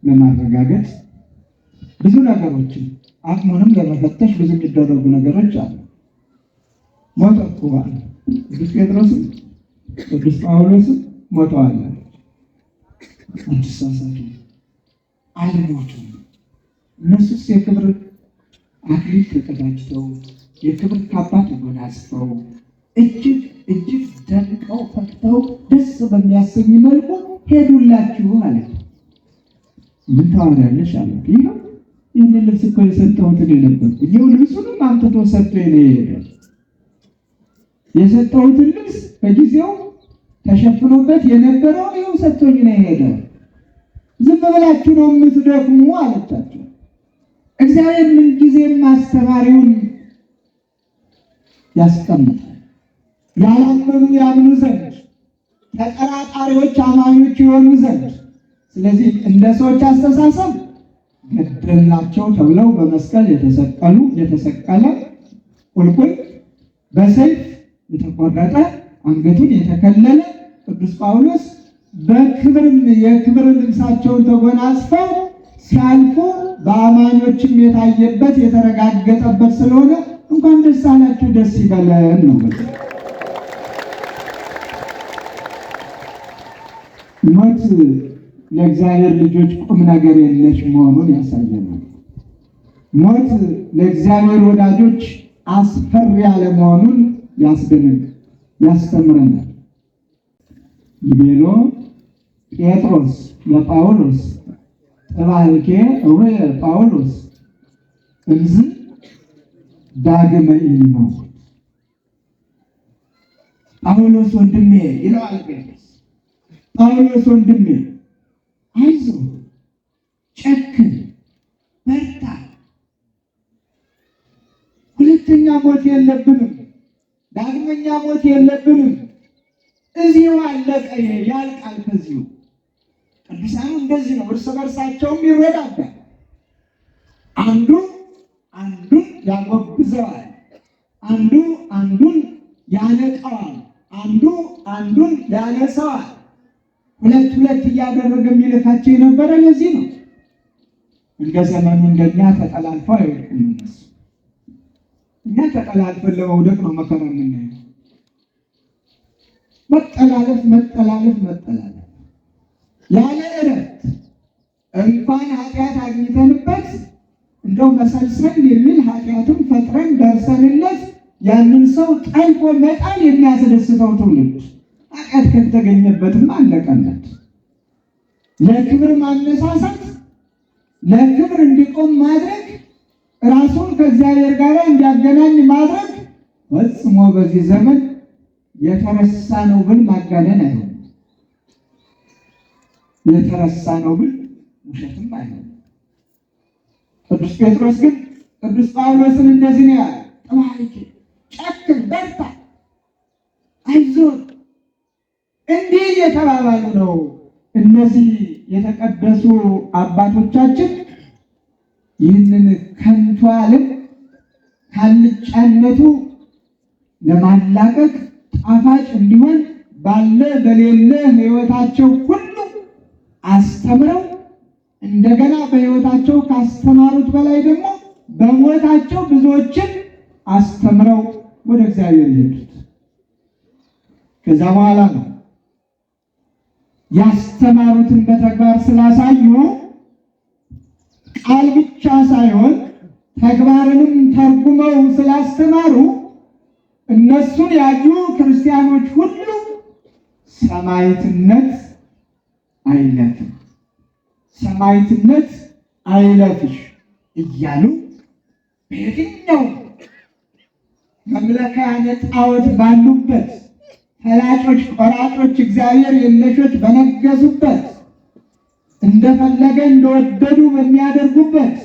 ለማረጋገጥ ብዙ ነገሮችን አቅሙንም ለመፈተሽ ብዙ የሚደረጉ ነገሮች አሉ። ሞተ እኮ አለ ቅዱስ ጴጥሮስም ቅዱስ ጳውሎስም ሞተዋል። አትሳሳቱ፣ አልሞቱም። እነሱስ የክብር አክሊል ተቀዳጅተው የክብር ካባ ተጎናጽፈው እጅግ እጅግ ደምቀው ፈክተው ደስ በሚያሰኝ መልኩ ሄዱላችሁ ማለት ነው። ምን ታወሪያለሽ አሉት። ይኸው ይህንን ልብስ እኮ የሰጠሁት እኔ ነበርኩ። ይኸው ልብሱንም አምጥቶ ሰጥቶኝ ነው የሄደው። የሰጠሁትን ልብስ በጊዜው ተሸፍኖበት የነበረው ይኸው ሰጥቶኝ ነው የሄደው። ዝም ብላችሁ ነው የምትደክሙ አለቻቸው። እግዚአብሔር ምንጊዜም አስተማሪውን ያስቀምጣል። ያላመኑ ያምኑ ዘንድ፣ ተጠራጣሪዎች አማኞች ይሆኑ ዘንድ። ስለዚህ እንደ ሰዎች አስተሳሰብ ገደልናቸው ተብለው በመስቀል የተሰቀለ ቁልቁል በሰይፍ የተቆረጠ አንገቱን የተከለለ ቅዱስ ጳውሎስ በክብርም የክብር ልብሳቸውን ተጎናጽፈው ሲያልፉ በአማኞችም የታየበት የተረጋገጠበት ስለሆነ እንኳን ደስ አላችሁ ደስ ይበለን ነው። ሞት ለእግዚአብሔር ልጆች ቁም ነገር የለሽ መሆኑን ያሳየናል። ሞት ለእግዚአብሔር ወዳጆች አስፈሪ ያለ መሆኑን ያስተምረናል። ይቤሎ ጴጥሮስ ለጳውሎስ ጥባልኬ እውየ ጳውሎስ እምዝ ዳግመ ኢይሞት። ጳውሎስ ወንድሜ ይለዋል ጴጥሮስ። ጳውሎስ ወንድሜ አይዞህ፣ ጨክን፣ በርታ፣ ሁለተኛ ሞት የለብንም፣ ዳግመኛ ሞት የለብንም። እዚሁ አለቀ፣ ያልቃል ከዚሁ። ቅዱሳኑ እንደዚህ ነው፣ እርስ በርሳቸውም ይረዳዳል። አንዱ አንዱን ያጎብዘዋል፣ አንዱ አንዱን ያነቀዋል፣ አንዱ አንዱን ያነሰዋል። ሁለት ሁለት እያደረገ የሚልካቸው የነበረ ለዚህ ነው። እንደ ዘመኑ እንደኛ ተጠላልፈው አይወድቁም እነሱ። እኛ ተጠላልፈን ለመውደቅ ነው መከራ የምናየው። መጠላለፍ መጠላለፍ መጠላለፍ ያለ እረፍት እንኳን ኃጢአት አግኝተንበት እንደው መሰልሰል የሚል ኃጢአቱን ፈጥረን ደርሰንለት ያንን ሰው ጠልፎ መጣል የሚያስደስተው ትውልድ ኃጢአት ከተገኘበትም አለቀለት። ለክብር ማነሳሳት፣ ለክብር እንዲቆም ማድረግ፣ ራሱን ከእግዚአብሔር ጋር እንዲያገናኝ ማድረግ ፈጽሞ በዚህ ዘመን የተረሳ ነው ብል ማጋነን አይሆንም። የተረሳ ነው ብል ውሸትም አይሆንም። ቅዱስ ጴጥሮስ ግን ቅዱስ ጳውሎስን እንደዚህ ነው ያለ፣ ጥባልኬ፣ ጨክን፣ በርታ፣ አይዞህ እንዲህ የተባባሉ ነው። እነዚህ የተቀደሱ አባቶቻችን ይህንን ከንቱ ዓለም ካልጫነቱ ለማላቀቅ ጣፋጭ እንዲሆን ባለ በሌለ ሕይወታቸው ሁሉ አስተምረው እንደገና በሕይወታቸው ካስተማሩት በላይ ደግሞ በሞታቸው ብዙዎችን አስተምረው ወደ እግዚአብሔር ይሄዱት። ከዛ በኋላ ነው ያስተማሩትን በተግባር ስላሳዩ ቃል ብቻ ሳይሆን ተግባርንም ተርጉመው ስላስተማሩ እነሱን ያዩ ክርስቲያኖች ሁሉ ሰማዕትነት አይለፍም፣ ሰማዕትነት አይለፍሽ እያሉ በየትኛው መምለኪያነ ጣዖት ባሉበት ፈላጮች ቆራጮች እግዚአብሔር የለሾች በነገሱበት እንደፈለገ እንደወደዱ በሚያደርጉበት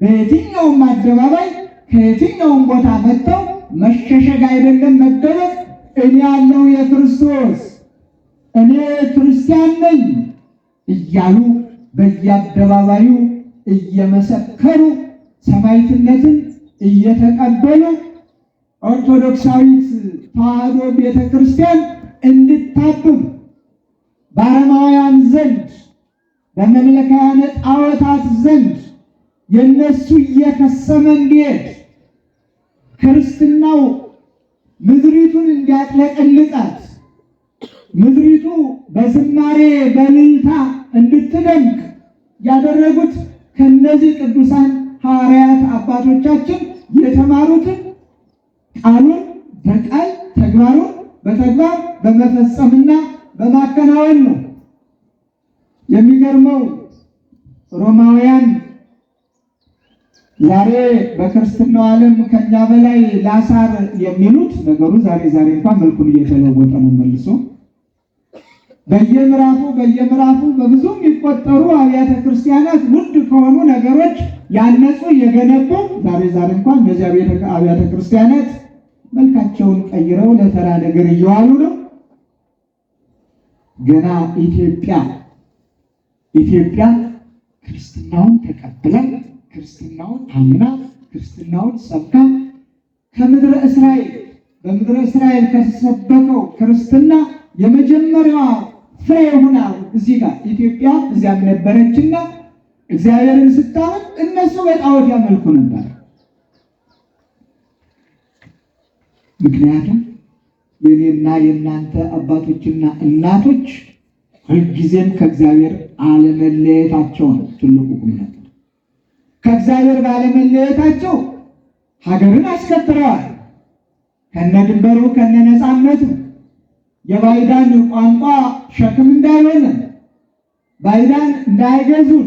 በየትኛውም አደባባይ ከየትኛውም ቦታ መጥተው መሸሸግ አይደለም መደበቅ፣ እኔ ያለው የክርስቶስ እኔ ክርስቲያን ነኝ እያሉ በየአደባባዩ እየመሰከሩ ሰማዕትነትን እየተቀበሉ ኦርቶዶክሳዊት ተዋሕዶ ቤተ ክርስቲያን እንድታብብ በአረማውያን ዘንድ በመምለካውያን ጣዖታት ዘንድ የነሱ እየከሰመ እንዲሄድ ክርስትናው ምድሪቱን እንዲያጥለቀልቃት ምድሪቱ በዝማሬ በእልልታ እንድትደምቅ ያደረጉት ከነዚህ ቅዱሳን ሐዋርያት አባቶቻችን የተማሩትን ቃሉን በቃል ተግባሩን በተግባር በመፈጸምና በማከናወን ነው። የሚገርመው ሮማውያን ዛሬ በክርስትናው ዓለም ከኛ በላይ ላሳር የሚሉት ነገሩ ዛሬ እንኳን መልኩን እየተለወጠ ነው። መልሶ በየምዕራፉ በብዙ የሚቆጠሩ አብያተ ክርስቲያናት ውድ ከሆኑ ነገሮች ያነጹ የገነቡ ዛሬ እንኳን እነዚህ አብያተ ክርስቲያናት መልካቸውን ቀይረው ለተራ ነገር እየዋሉ ነው። ገና ኢትዮጵያ ክርስትናውን ተቀብላ ክርስትናውን አምና ክርስትናውን ሰብካ በምድረ እስራኤል ከተሰበከው ክርስትና የመጀመሪያዋ ፍሬ ሆና እዚህ ጋር ኢትዮጵያ እዚያም ነበረችና እግዚአብሔርን ስታመን እነሱ በጣዖት ያመልኩ ነበር። ምክንያቱም የኔና የእናንተ አባቶችና እናቶች ሁልጊዜም ከእግዚአብሔር አለመለየታቸው ነው ትልቁ ቁም ነገር። ከእግዚአብሔር ባለመለየታቸው ሀገርን አስከብረዋል። ከነድንበሩ ከነነፃነቱ የባዕዳን ቋንቋ ሸክም እንዳይሆን፣ ባዕዳን እንዳይገዙን፣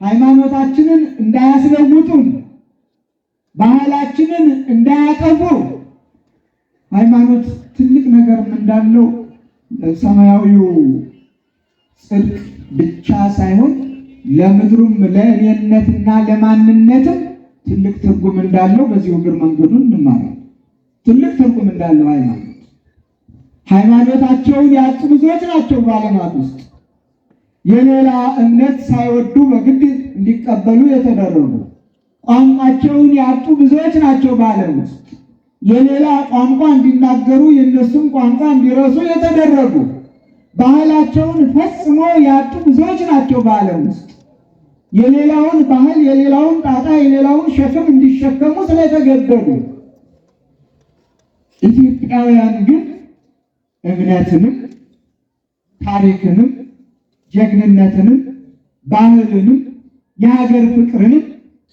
ሃይማኖታችንን እንዳያስለውጡን፣ ባህላችንን እንዳያጠፉ ሃይማኖት ትልቅ ነገር እንዳለው ሰማያዊው ጽድቅ ብቻ ሳይሆን ለምድሩም ለእኔነትና ለማንነትም ትልቅ ትርጉም እንዳለው በዚሁ እግር መንገዱን እንማራለን። ትልቅ ትርጉም እንዳለው ሃይማኖታቸውን ያጡ ብዙዎች ናቸው በዓለማት ውስጥ የሌላ እምነት ሳይወዱ በግድ እንዲቀበሉ የተደረጉ። ቋንቋቸውን ያጡ ብዙዎች ናቸው በዓለም ውስጥ የሌላ ቋንቋ እንዲናገሩ የእነሱም ቋንቋ እንዲረሱ የተደረጉ። ባህላቸውን ፈጽሞ ያጡ ብዙዎች ናቸው በዓለም ውስጥ የሌላውን ባህል የሌላውን ጣጣ የሌላውን ሸክም እንዲሸከሙ ስለተገደዱ። ኢትዮጵያውያን ግን እምነትንም ታሪክንም ጀግንነትንም ባህልንም የሀገር ፍቅርንም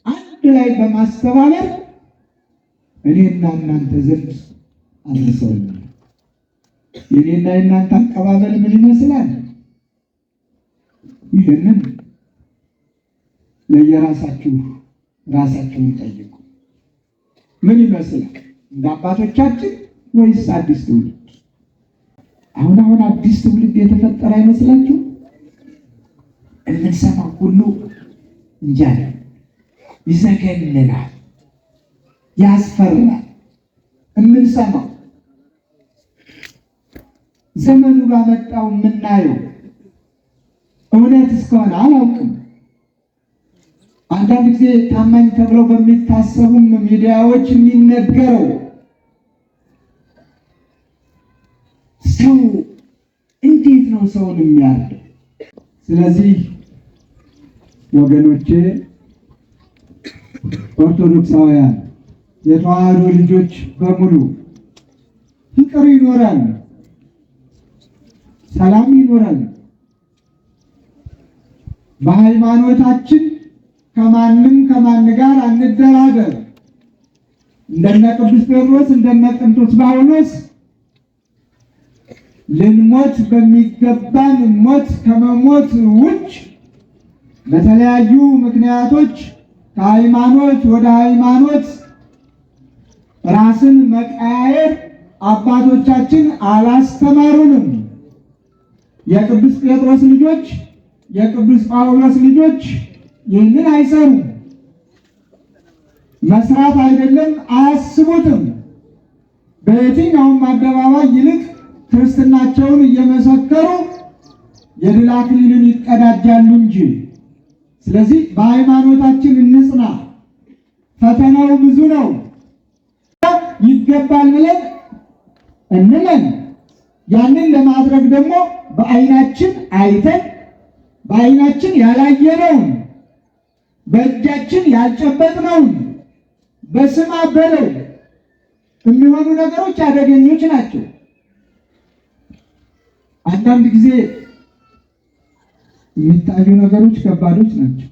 አንድ ላይ በማስተባበር እኔና እናንተ ዘንድ አድርሰውናል። የኔና የእናንተ አቀባበል ምን ይመስላል? ይህንን ራሳችሁን ጠይቁ። ምን ይመስላል? እንደ አባቶቻችን ወይስ አዲስ ትውልድ? አሁን አዲስ ትውልድ የተፈጠረ አይመስላችሁ? የምንሰማው ሁሉ እንጃ ይዘገንናል፣ ያስፈራል። የምንሰማው ዘመኑ ባመጣው የምናየው እውነት እስከሆነ አላውቅም። አንዳንድ ጊዜ ታማኝ ተብለው በሚታሰቡም ሚዲያዎች የሚነገረው ሰው እንዴት ነው ሰውን የሚያርደው? ስለዚህ ወገኖቼ ኦርቶዶክሳውያን የተዋህዶ ልጆች በሙሉ ፍቅር ይኖራል፣ ሰላም ይኖራል። በሃይማኖታችን ከማን ጋር አንደራደር። እንደነ ቅዱስ ጴጥሮስ እንደነ ቅዱስ ጳውሎስ ልንሞት በሚገባን ሞት ከመሞት ውጭ በተለያዩ ምክንያቶች ከሃይማኖት ወደ ሃይማኖት ራስን መቀያየር አባቶቻችን አላስተማሩንም። የቅዱስ ጴጥሮስ ልጆች የቅዱስ ጳውሎስ ልጆች ይህንን አይሰሩም። መስራት አይደለም አያስቡትም። በየትኛውም አደባባይ ይልቅ ክርስትናቸውን እየመሰከሩ የድል አክሊልን ይቀዳጃሉ እንጂ። ስለዚህ በሃይማኖታችን እንጽና። ፈተናው ብዙ ነው። ይገባል ብለን እንመን። ያንን ለማድረግ ደግሞ በዓይናችን አይተን በዓይናችን ያላየነውን በእጃችን ያልጨበጥነውን በስማ በለው የሚሆኑ ነገሮች አደገኞች ናቸው። አንዳንድ ጊዜ የሚታዩ ነገሮች ከባዶች ናቸው።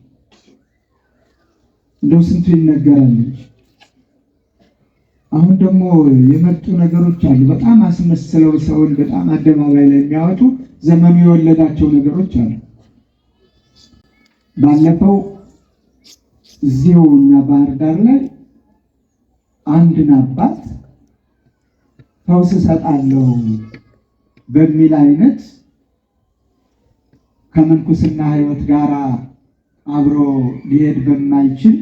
እንደው ስንቱ ይነገራል። አሁን ደግሞ የመጡ ነገሮች አሉ። በጣም አስመስለው ሰውን በጣም አደባባይ ላይ የሚያወጡ ዘመኑ የወለዳቸው ነገሮች አሉ። ባለፈው እዚሁ እኛ ባህር ዳር ላይ አንድን አባት ፈውስ እሰጣለሁ በሚል አይነት ከምንኩስና ሕይወት ጋር አብሮ ሊሄድ በማይችል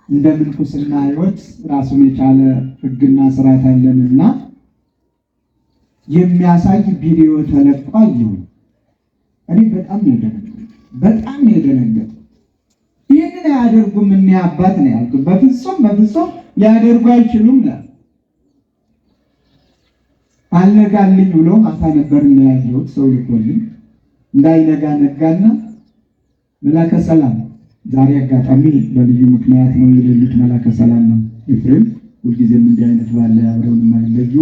እንደ ምንኩስና ሕይወት ራሱን የቻለ ሕግና ስርዓት አለንና የሚያሳይ ቪዲዮ ተለቋል። እኔ በጣም የደነገጥኩት ይህንን አያደርጉም እኔ አባት ነው ያልኩት። በፍጹም ሊያደርጉ አይችሉም ነው። አልነጋልኝ ብሎ ማታ ነበር ያየሁት። ሰው ልኮልኝ እንዳይነጋ ነጋና መላከ ሰላም ዛሬ አጋጣሚ በልዩ ምክንያት ነው የሌሉት። መላከ ሰላም ነው ኤፍሬም፣ ሁልጊዜም እንዲህ አይነት ባለ አብረውን የማይለዩ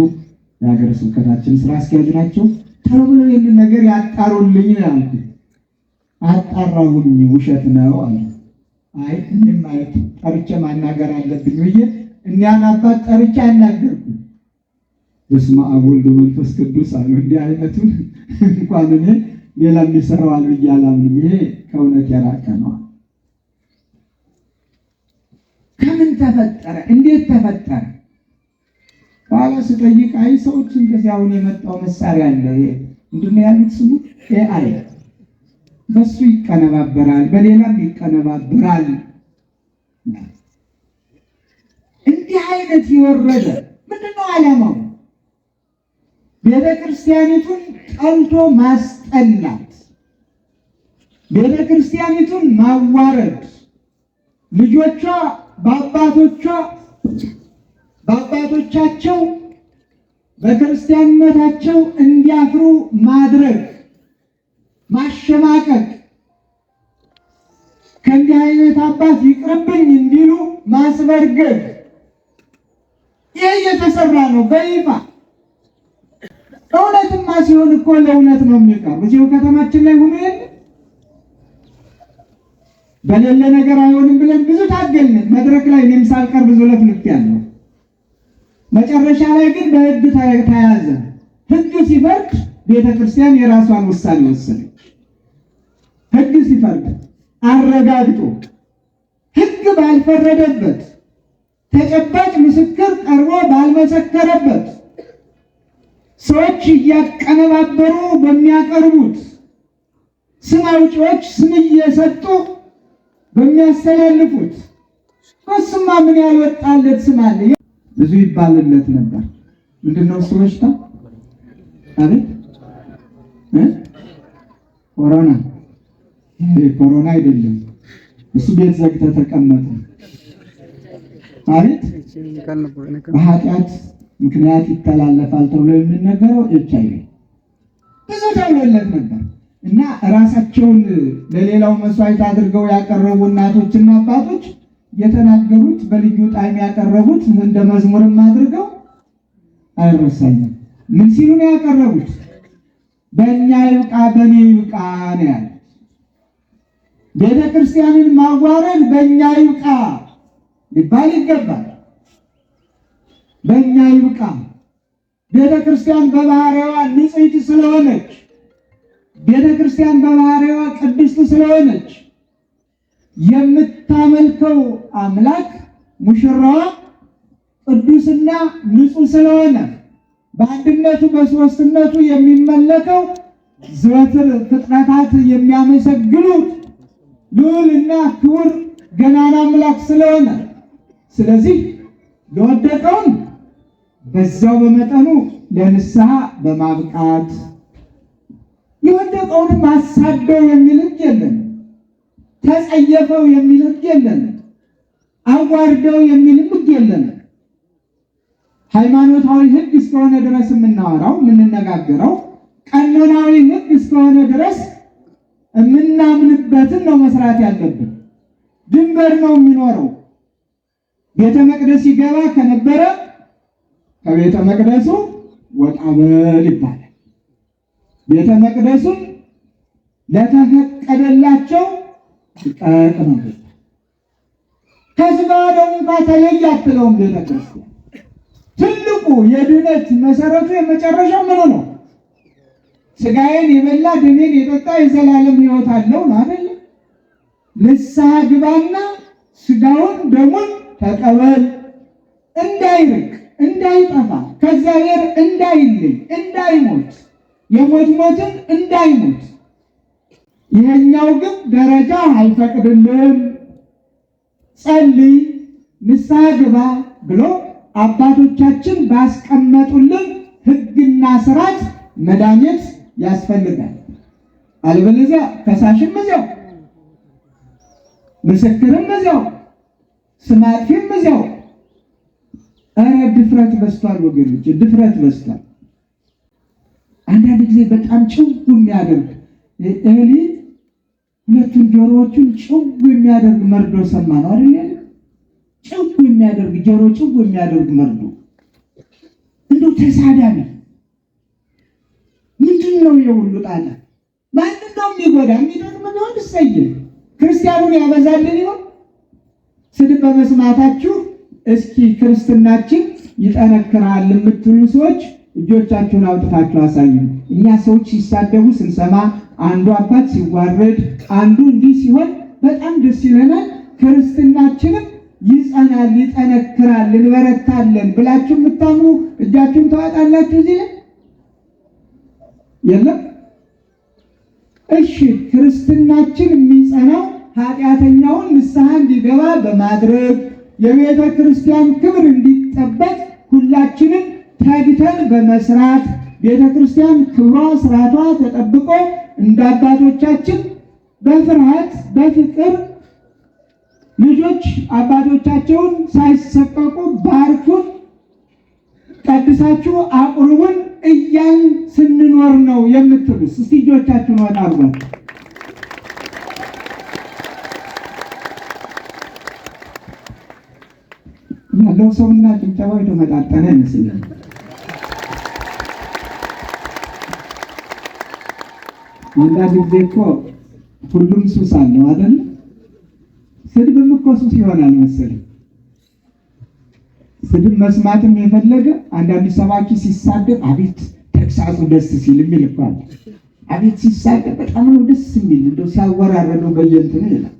የሀገረ ስብከታችን ስራ አስኪያጅ ናቸው። ቶሎ ብለው ይህንን ነገር ያጣሩልኝ ነው ያልኩት። አጣራሁኝ፣ ውሸት ነው አለ። አይ እኔም ማለት ጠርቼ ማናገር አለብኝ ብዬ እኒያን አባት ጠርቼ አናገርኩ። በስመ አብ ወወልድ ወመንፈስ ቅዱስ አሉ። እንዲህ አይነቱን እንኳን እኔ ሌላ የሚሰራዋል ብዬ አላምንም። ይሄ ከእውነት የራቀ ነው። ከምን ተፈጠረ? እንዴት ተፈጠረ? በኋላ ስጠይቅ አይ ሰዎች እንደዚህ አሁን የመጣው መሳሪያ አለ። ምንድን ነው ያሉት? ስሙ ኤአይ። በሱ ይቀነባበራል፣ በሌላም ይቀነባበራል። እንዲህ አይነት የወረደ ምንድነው ዓላማው? ቤተ ክርስቲያኒቱን ጠልቶ ማስጠላት፣ ቤተ ክርስቲያኒቱን ማዋረድ፣ ልጆቿ በአባቶቻቸው በክርስቲያንነታቸው እንዲያፍሩ ማድረግ፣ ማሸማቀቅ፣ ከእንዲህ አይነት አባት ይቅርብኝ እንዲሉ ማስበርገግ፣ ይህ እየተሰራ ነው በይፋ። እውነትማ ሲሆን እኮ ለእውነት ነው የሚቀርብ። እዚሁ ከተማችን ላይ ሆኖ የለ በሌለ ነገር አይሆንም ብለን ብዙ ታገልን። መድረክ ላይ እኔም ሳልቀር ብዙ ለፍልፌያለሁ። መጨረሻ ላይ ግን በሕግ ተያዘ። ሕግ ሲፈርድ ቤተክርስቲያን የራሷን ውሳኔ ወሰነች። ሕግ ሲፈርድ አረጋግጦ ሕግ ባልፈረደበት ተጨባጭ ምስክር ቀርቦ ባልመሰከረበት ሰዎች እያቀነባበሩ በሚያቀርቡት ስም አውጪዎች ስም እየሰጡ በሚያስተላልፉት እሱማ ምን ያልወጣለት ስም አለ? ብዙ ይባልለት ነበር። ምንድነው እሱ በሽታ? አቤት ኮሮና። ኮሮና አይደለም እሱ። ቤት ዘግተህ ተቀመጠ። አቤት በኃጢአት ምክንያት ይተላለፋል ተብሎ የሚነገረው ኤችአይቪ ብዙ ተብሎለት ነበር። እና ራሳቸውን ለሌላው መስዋዕት አድርገው ያቀረቡ እናቶችና አባቶች የተናገሩት በልዩ ጣዕም ያቀረቡት እንደ መዝሙርም አድርገው አይረሳኝም። ምን ሲሉ ነው ያቀረቡት? በእኛ ይብቃ በእኔ ይብቃ ነው ያሉት። ቤተ ክርስቲያንን ማዋረድ በእኛ ይብቃ ሊባል ይገባል። በእኛ ይብቃ። ቤተ ክርስቲያን በባህሪዋ ንጽሕት ስለሆነች፣ ቤተ ክርስቲያን በባህሪዋ ቅድስት ስለሆነች የምታመልከው አምላክ ሙሽራዋ ቅዱስና ንጹሕ ስለሆነ በአንድነቱ በሦስትነቱ የሚመለከው ዘወትር ፍጥረታት የሚያመሰግኑት ልዑልና ክቡር ገናና አምላክ ስለሆነ፣ ስለዚህ የወደቀውን በዛው በመጠኑ ለንስሐ በማብቃት የወደቀውንም አሳደው የሚል ሕግ የለም። ተጸየፈው የሚል ሕግ የለም። አዋርደው የሚል ሕግ የለም። ሃይማኖታዊ ሕግ እስከሆነ ድረስ የምናወራው የምንነጋገረው ቀኖናዊ ሕግ እስከሆነ ድረስ የምናምንበትን ነው መስራት ያለብን። ድንበር ነው የሚኖረው። ቤተ መቅደስ ይገባ ከነበረ ከቤተ መቅደሱ ወጣ በል ይባላል። ቤተ መቅደሱን ለተፈቀደላቸው ጥቀቅ ነው። ከሥጋ ወደሙ እንኳን ተለይ አትለውም ቤተ ክርስቲያን። ትልቁ የድነት መሰረቱ የመጨረሻው ምኑ ነው? ሥጋዬን የበላ ደሜን የጠጣ የዘላለም ሕይወት አለው ነው አይደል? ንስሐ ግባና ሥጋውን ደሙን ተቀበል፣ እንዳይርቅ እንዳይጠፋ ከእግዚአብሔር እንዳይለይ እንዳይሞት የሞት ሞትን እንዳይሞት። ይሄኛው ግን ደረጃ አይፈቅድልም። ጸልይ፣ ንስሐ ግባ ብሎ አባቶቻችን ባስቀመጡልን ሕግና ስርዓት መዳኘት ያስፈልጋል። አለበለዚያ ከሳሽም እዚያው፣ ምስክርም እዚያው፣ ስም አጥፊም እዚያው። ኧረ ድፍረት በዝቷል ወገኖች፣ ድፍረት በዝቷል። አንዳንድ ጊዜ በጣም ጭው የሚያደርግ ኤሊ ሁለቱን ጆሮዎቹን ጭው የሚያደርግ መርዶ ሰማ ነው አይደል? ጭው የሚያደርግ ጆሮ ጭው የሚያደርግ መርዶ። እንደው ተሳዳቢ ምንድን ነው የሁሉ ጣጣ? ማንን ነው የሚጎዳ? የሚጠቅም ነው እንሰየ ክርስቲያኑን ያበዛልን ይሆን? ስድብ በመስማታችሁ እስኪ ክርስትናችን ይጠነክራል የምትሉ ሰዎች እጆቻችሁን አውጥታችሁ አሳዩ። እኛ ሰዎች ሲሳደቡ ስንሰማ፣ አንዱ አባት ሲዋረድ፣ አንዱ እንዲህ ሲሆን በጣም ደስ ይለናል። ክርስትናችንም ይጸናል፣ ይጠነክራል፣ እንበረታለን ብላችሁ የምታምኑ እጃችሁን ታወጣላችሁ። እዚህ ላይ የለም። እሺ ክርስትናችን የሚጸናው ኃጢአተኛውን ንስሐ እንዲገባ በማድረግ የቤተ ክርስቲያን ክብር እንዲጠበቅ ሁላችንም ተግተን በመስራት ቤተ ክርስቲያን ክብሯ ስርዓቷ ተጠብቆ እንደ አባቶቻችን በፍርሃት በፍቅር ልጆች አባቶቻቸውን ሳይሰቀቁ ባርኩን፣ ቀድሳችሁ አቁርቡን እያን ስንኖር ነው የምትሉት። እስቲ እጆቻችሁን ወጣ አድርጓችሁ። ያለው ሰውና ጭብጨባው የተመጣጠነ ይመስላል። አንዳንድ ጊዜ እኮ ሁሉም ሱስ አለው አይደል? ስድብም እኮ ሱስ ይሆናል መሰለኝ። ስድብ መስማትም የፈለገ አንዳንድ ሰባኪ ሲሳደብ አቤት ተግሳጹ ደስ ሲል የሚል እኮ አለ። አቤት ሲሳደብ በጣም ነው ደስ የሚል እንደው ሲያወራረደው በየእንትኑ ይላል።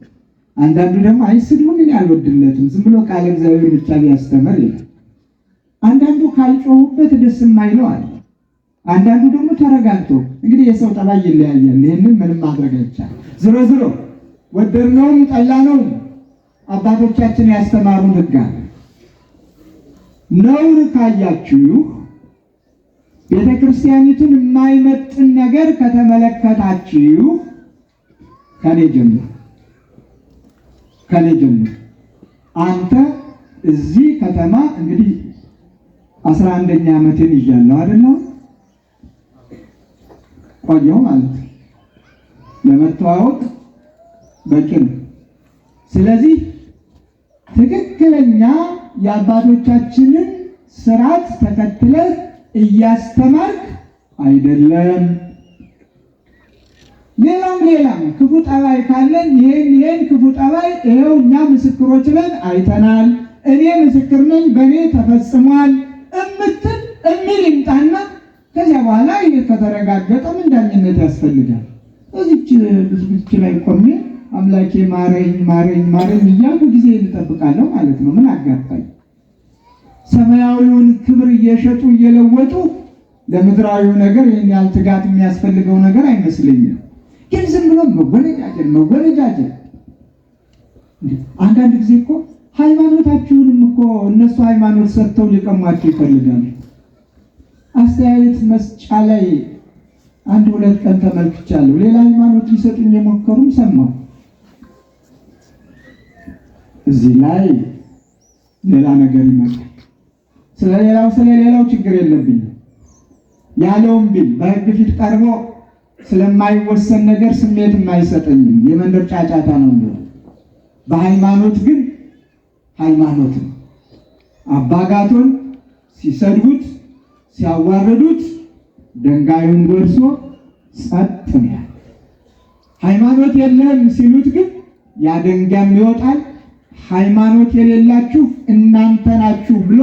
አንዳንዱ ደግሞ አይ ስድቡን እኔ አልወድለትም ዝም ብሎ ቃለ እግዚአብሔር ብቻ ቢያስተምር ይላል። አንዳንዱ ካልጮሁበት ደስ የማይለው አለ። አንዳንዱ ደግሞ ተረጋግቶ እንግዲህ የሰው ጠባይ ይለያያል። ይህንን ምንም ማድረግ አይቻልም። ዝሮ ዝሮ ወደድነውም ጠላነውም አባቶቻችን ያስተማሩን ሕግ አለ። ነውር ካያችሁ ቤተ ክርስቲያኒቱን የማይመጥን ነገር ከተመለከታችሁ ከኔ ጀምሮ አንተ እዚህ ከተማ እንግዲህ 11ኛ ዓመቴን ይዣለሁ አይደል? ቆየሁ ማለት ነው። ለመተዋወቅ በቂ ነው። ስለዚህ ትክክለኛ የአባቶቻችንን ስርዓት ተከትለህ እያስተማርክ አይደለም። ሌላም ክፉ ጠባይ ካለን ይሄን ክፉ ጠባይ ይሄው እኛ ምስክሮች ነን አይተናል፣ እኔ ምስክር ነኝ፣ በእኔ ተፈጽሟል የሚል ይምጣና ከዚያ በኋላ ይህ ከተረጋገጠ ምን ዳኝነት ያስፈልጋል? እዚች ላይ ቆሜ አምላኬ ማረኝ እያልኩ ጊዜ እንጠብቃለሁ ማለት ነው። ምን አጋባኝ? ሰማያዊውን ክብር እየሸጡ እየለወጡ ለምድራዊው ነገር ይህን ያህል ትጋት የሚያስፈልገው ነገር አይመስለኝም። ግን ዝም ብሎ መወለጃጀል። አንዳንድ ጊዜ እኮ ሃይማኖታችሁንም እኮ እነሱ ሃይማኖት ሰጥተው ሊቀሟቸው ይፈልጋሉ። አስተያየት መስጫ ላይ 1-2 ቀን ተመልክቻለሁ። ሌላ ሃይማኖት ሊሰጡኝ የሞከሩም ሰማሁ። እዚህ ላይ ሌላ ነገር ይመጣል። ስለሌላው ችግር የለብኝም ያለውም ቢል በሕግ ፊት ቀርቦ ስለማይወሰን ነገር ስሜት የማይሰጠኝም የመንደር ጫጫታ ነው እንዴ። በሃይማኖት ግን ሃይማኖት ነው። አባጋቶን ሲሰድቡት ሲያዋርዱት ድንጋዩን ጎርሶ ጸጥ ነው። ሃይማኖት የለህም ሲሉት ግን ያ ድንጋይም ይወጣል። ሃይማኖት የሌላችሁ እናንተ ናችሁ ብሎ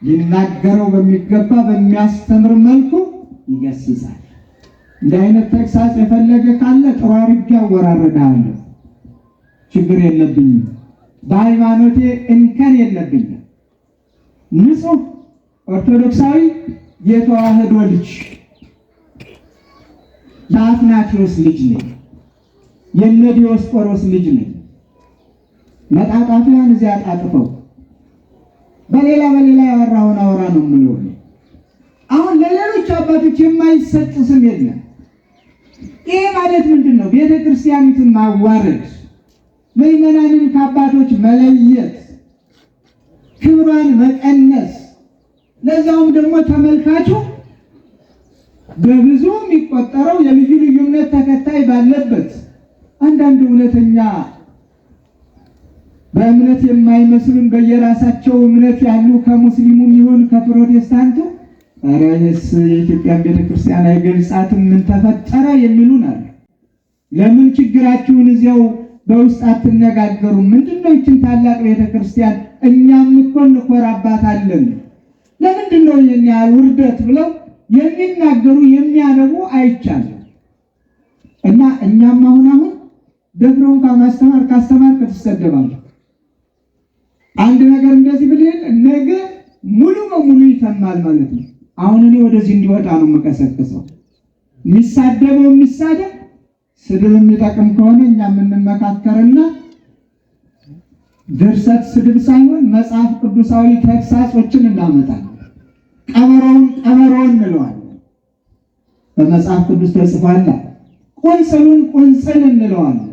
ሊናገረው በሚገባ በሚያስተምር መልኩ ይገስጻል። እንዲህ አይነት ተግሳጽ የፈለገ ካለ ጥሩ አድርጌ አወራርዳለሁ። ችግር የለብኝም። በሃይማኖቴ እንከን የለብኝም። ንጹሕ ኦርቶዶክሳዊ የተዋህዶ ልጅ የአትናቴዎስ ልጅ ነኝ። የእነ ዲዮስቆሮስ ልጅ ነኝ። መጣጣፊያን እዚያ አጣጥፈው በሌላ ያወራውን አወራ ነው የምለው። አሁን ለሌሎች አባቶች የማይሰጥ ስም የለም። ይሄ ማለት ምንድን ነው? ቤተ ክርስቲያኒቱን ማዋረድ፣ ምዕመናንን ከአባቶች መለየት፣ ክብሯን መቀነስ፣ ለዛውም ደግሞ ተመልካቹ በብዙ የሚቆጠረው የልዩ ልዩ እምነት ተከታይ ባለበት አንዳንድ እውነተኛ በእምነት የማይመስሉን በየራሳቸው እምነት ያሉ ከሙስሊሙም ይሁን ከፕሮቴስታንቱ አረስ የኢትዮጵያ ቤተክርስቲያን አይገልጻትም ምን ተፈጠረ የሚሉን አሉ። ለምን ችግራችሁን እዚያው በውስጥ አትነጋገሩም? ምንድነው ይህችን ታላቅ ቤተክርስቲያን እኛም እኮ እንኮራባታለን፣ ለምንድነው የኛ ውርደት ብለው የሚናገሩ የሚያነቡ አይቻልም። እና እኛም አሁን ደፍረውን ካስተማር ከተሰደባለሁ አንድ ነገር እንደዚህ ብለን ነገ ሙሉ በሙሉ ይተማል ማለት ነው። አሁን እኔ ወደዚህ እንዲወጣ ነው የምቀሰቅሰው። የሚሳደበው የሚሳደብ ስድብ የሚጠቅም ከሆነ እኛ የምንመካከርና ድርሰት ስድብ ሳይሆን መጽሐፍ ቅዱሳዊ ተግሳጾችን እናመጣለን። ቀበሮውን እንለዋለን፣ በመጽሐፍ ቅዱስ ተጽፏል። ቁንጽሉን ቁንጽል እንለዋለን።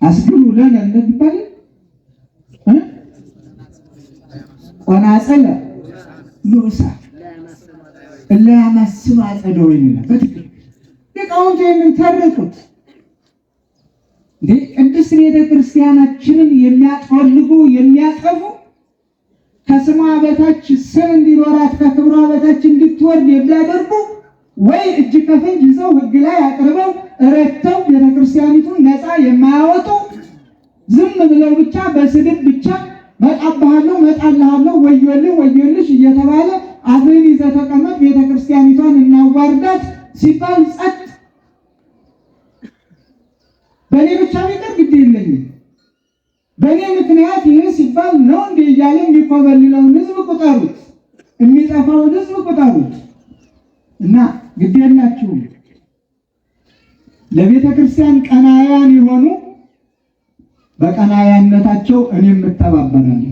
አስግሉ ለነ እንደሚባል ቆናጸለ ንዑሳ እለ ያማስኑ አጸደው ይላል። በትክክል ሊቃውንቱ ይህንን ተረቱት። ቅድስት ቤተ ክርስቲያናችንን የሚያጠወልጉ የሚያጠፉ ከስሟ በታች ስም እንዲኖራት ከክብሯ በታች እንድትወርድ የሚያደርጉ ወይ እጅ ከፍንጅ ይዘው ሕግ ላይ አቅርበው ረተው ቤተክርስቲያኒቱን ነፃ የማያወጡ ዝም ብለው ብቻ በስድብ ብቻ መጣባሃለሁ መጣልሃለሁ ወዮልሽ እየተባለ አፍህን ይዘህ ተቀመጥ ቤተክርስቲያኒቷን እናዋርዳት ሲባል ጸጥ። በእኔ ብቻ ቢቀር ግድ የለኝም። በእኔ ምክንያት ይሄ ሲባል ነው እንደ እያለ የሚኮበልለውን ሕዝብ ቁጠሩት፣ የሚጠፋውን ሕዝብ ቁጠሩት። እና ግድ የላችሁም ለቤተ ክርስቲያን ቀናያን የሆኑ በቀናያነታቸው እኔም እተባበራለሁ።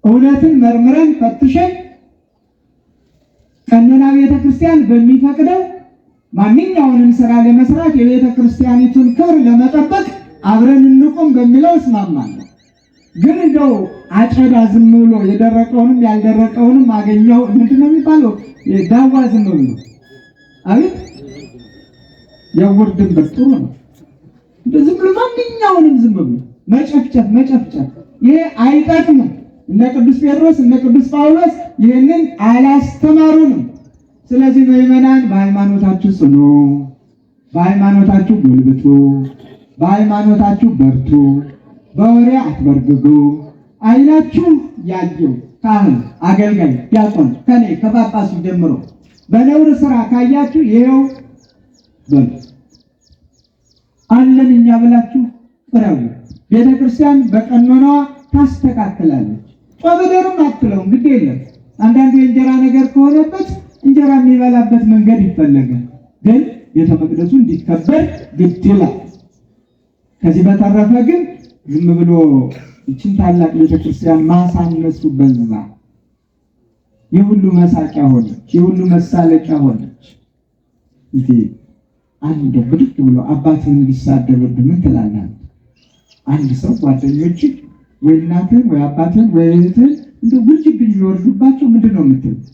እውነትን መርምረን ፈትሸን ቀኖና ቤተ ክርስቲያን በሚፈቅደው ማንኛውንም ስራ ለመስራት የቤተ ክርስቲያኒቱን ክብር ለመጠበቅ አብረን እንቁም በሚለው እስማማለሁ። ግን እንደው አጨዳ ዝም ብሎ የደረቀውንም ያልደረቀውንም አገኘው ምንድነው የሚባለው ዳዋ ዝም ብሎ አቤት የውር ድንበር ጥሩ ነው። ዝም ብሎ ማንኛውንም ዝም ብሎ መጨፍጨፍ ይሄ አይጠቅምም። እነ ቅዱስ ጴጥሮስ እነ ቅዱስ ጳውሎስ ይህንን አላስተማሩንም። ስለዚህ ምዕመናን በሃይማኖታችሁ ጽኑ፣ በሃይማኖታችሁ ጎልብቱ፣ በሃይማኖታችሁ በርቱ፣ በወሬ አትበርግጉ። አይናችሁ ያየው ካህን፣ አገልጋይ፣ ዲያቆን ከኔ ከጳጳሱ ጀምሮ በነውር ስራ ካያችሁ ይሄው በል አለን እኛ ብላችሁ ቅረቡ። ቤተ ክርስቲያን በቀኖናዋ ታስተካክላለች። ጾበደርም አትለውም፣ ግድ የለም። አንዳንዱ የእንጀራ ነገር ከሆነበት እንጀራ የሚበላበት መንገድ ይፈለጋል። ግን ቤተ መቅደሱ እንዲከበር ግድ ይላል። ከዚህ በተረፈ ግን ዝም ብሎ ይችን ታላቅ ቤተ ክርስቲያን ማሳነሱ በዛ። የሁሉ መሳቂያ ሆነች፣ የሁሉ መሳለቂያ ሆነች። አንድ ብድግ ብሎ አባትን እንዲሳደብብህ ምን ትላለህ? አንድ ሰው ጓደኞች ወይ እናትህን ወይ አባትህን ወይ እህትህን እንደ ውርጅብኝ ቢወርዱባቸው ምንድን ነው የምትሉት?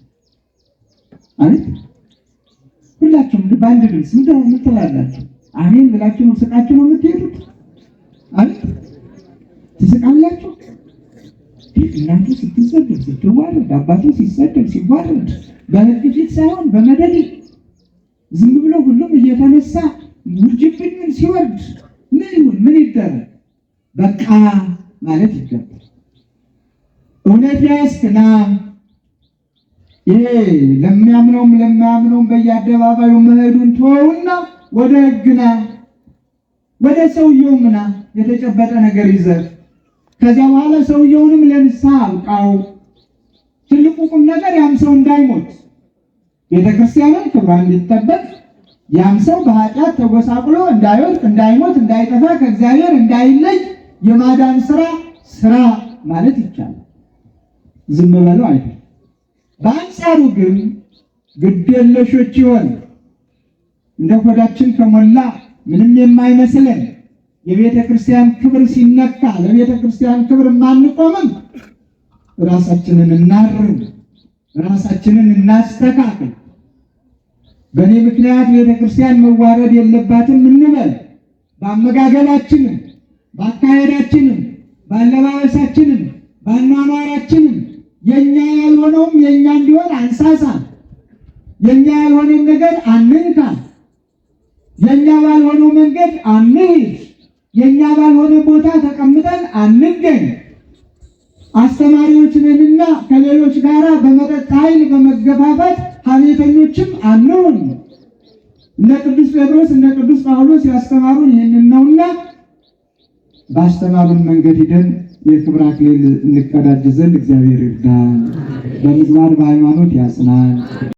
አይደል? ሁላችሁም በአንድ ድምፅ ምን ትላላችሁ? አሜን ብላችሁ ነው ስቃችሁ ነው የምትሄዱት? አይደል? ትስቃላችሁ። እናቱ ስትሰደድ ስትዋረድ፣ አባቱ ሲሰደድ ሲዋረድ፣ በሕግ ፊት ሳይሆን በመደድ ዝም ብሎ ሁሉም እየተነሳ ውርጅብኝ ሲወርድ ምን ይደረግ? በቃ ማለት ይገባል። እውነት ያስክና ይሄ ለማያምነውም በየአደባባዩ መሄዱን ተወውና ወደ ሕግና ወደ ሰውየውምና የተጨበጠ ነገር ይዘህ ከዚያ በኋላ ሰውየውንም ለንስሐ አብቃው። ትልቁ ቁም ነገር ያም ሰው እንዳይሞት ቤተክርስቲያንን ክብሯ እንዲጠበቅ ያም ሰው በኃጢአት ተጎሳቁሎ እንዳይወድቅ እንዳይሞት እንዳይጠፋ ከእግዚአብሔር እንዳይለይ የማዳን ስራ ማለት ይቻላል። ዝም በለው አይደል። በአንጻሩ ግን ግዴለሾች ይሆን እንደ ሆዳችን ከሞላ ምንም የማይመስለን የቤተ ክርስቲያን ክብር ሲነካ ለቤተ ክርስቲያን ክብር ማንቆምም ራሳችንን እናርም፣ ራሳችንን እናስተካክል። በእኔ ምክንያት ቤተ ክርስቲያን መዋረድ የለባትም እንበል። በአመጋገባችንም፣ በአካሄዳችንም፣ በአለባበሳችንም፣ በአኗኗራችንም የኛ ያልሆነውም የኛ እንዲሆን አንሳሳ። የኛ ያልሆነን ነገር አንንካ። የኛ ባልሆነው መንገድ አንሂድ። የኛ ባልሆነ ቦታ ተቀምጠን አንገኝ። አስተማሪዎች ነንና ከሌሎች ጋራ በመጠጥ ኃይል በመገፋፋት ሐሜተኞችም አንሁን። እነ ቅዱስ ጴጥሮስ እነ ቅዱስ ጳውሎስ ያስተማሩን ይህንን ነውና ባስተማሩን መንገድ ሂደን የክብር አክሊል እንቀዳጅ ዘንድ እግዚአብሔር ይርዳን። በምግባር በሃይማኖት ያጽናን።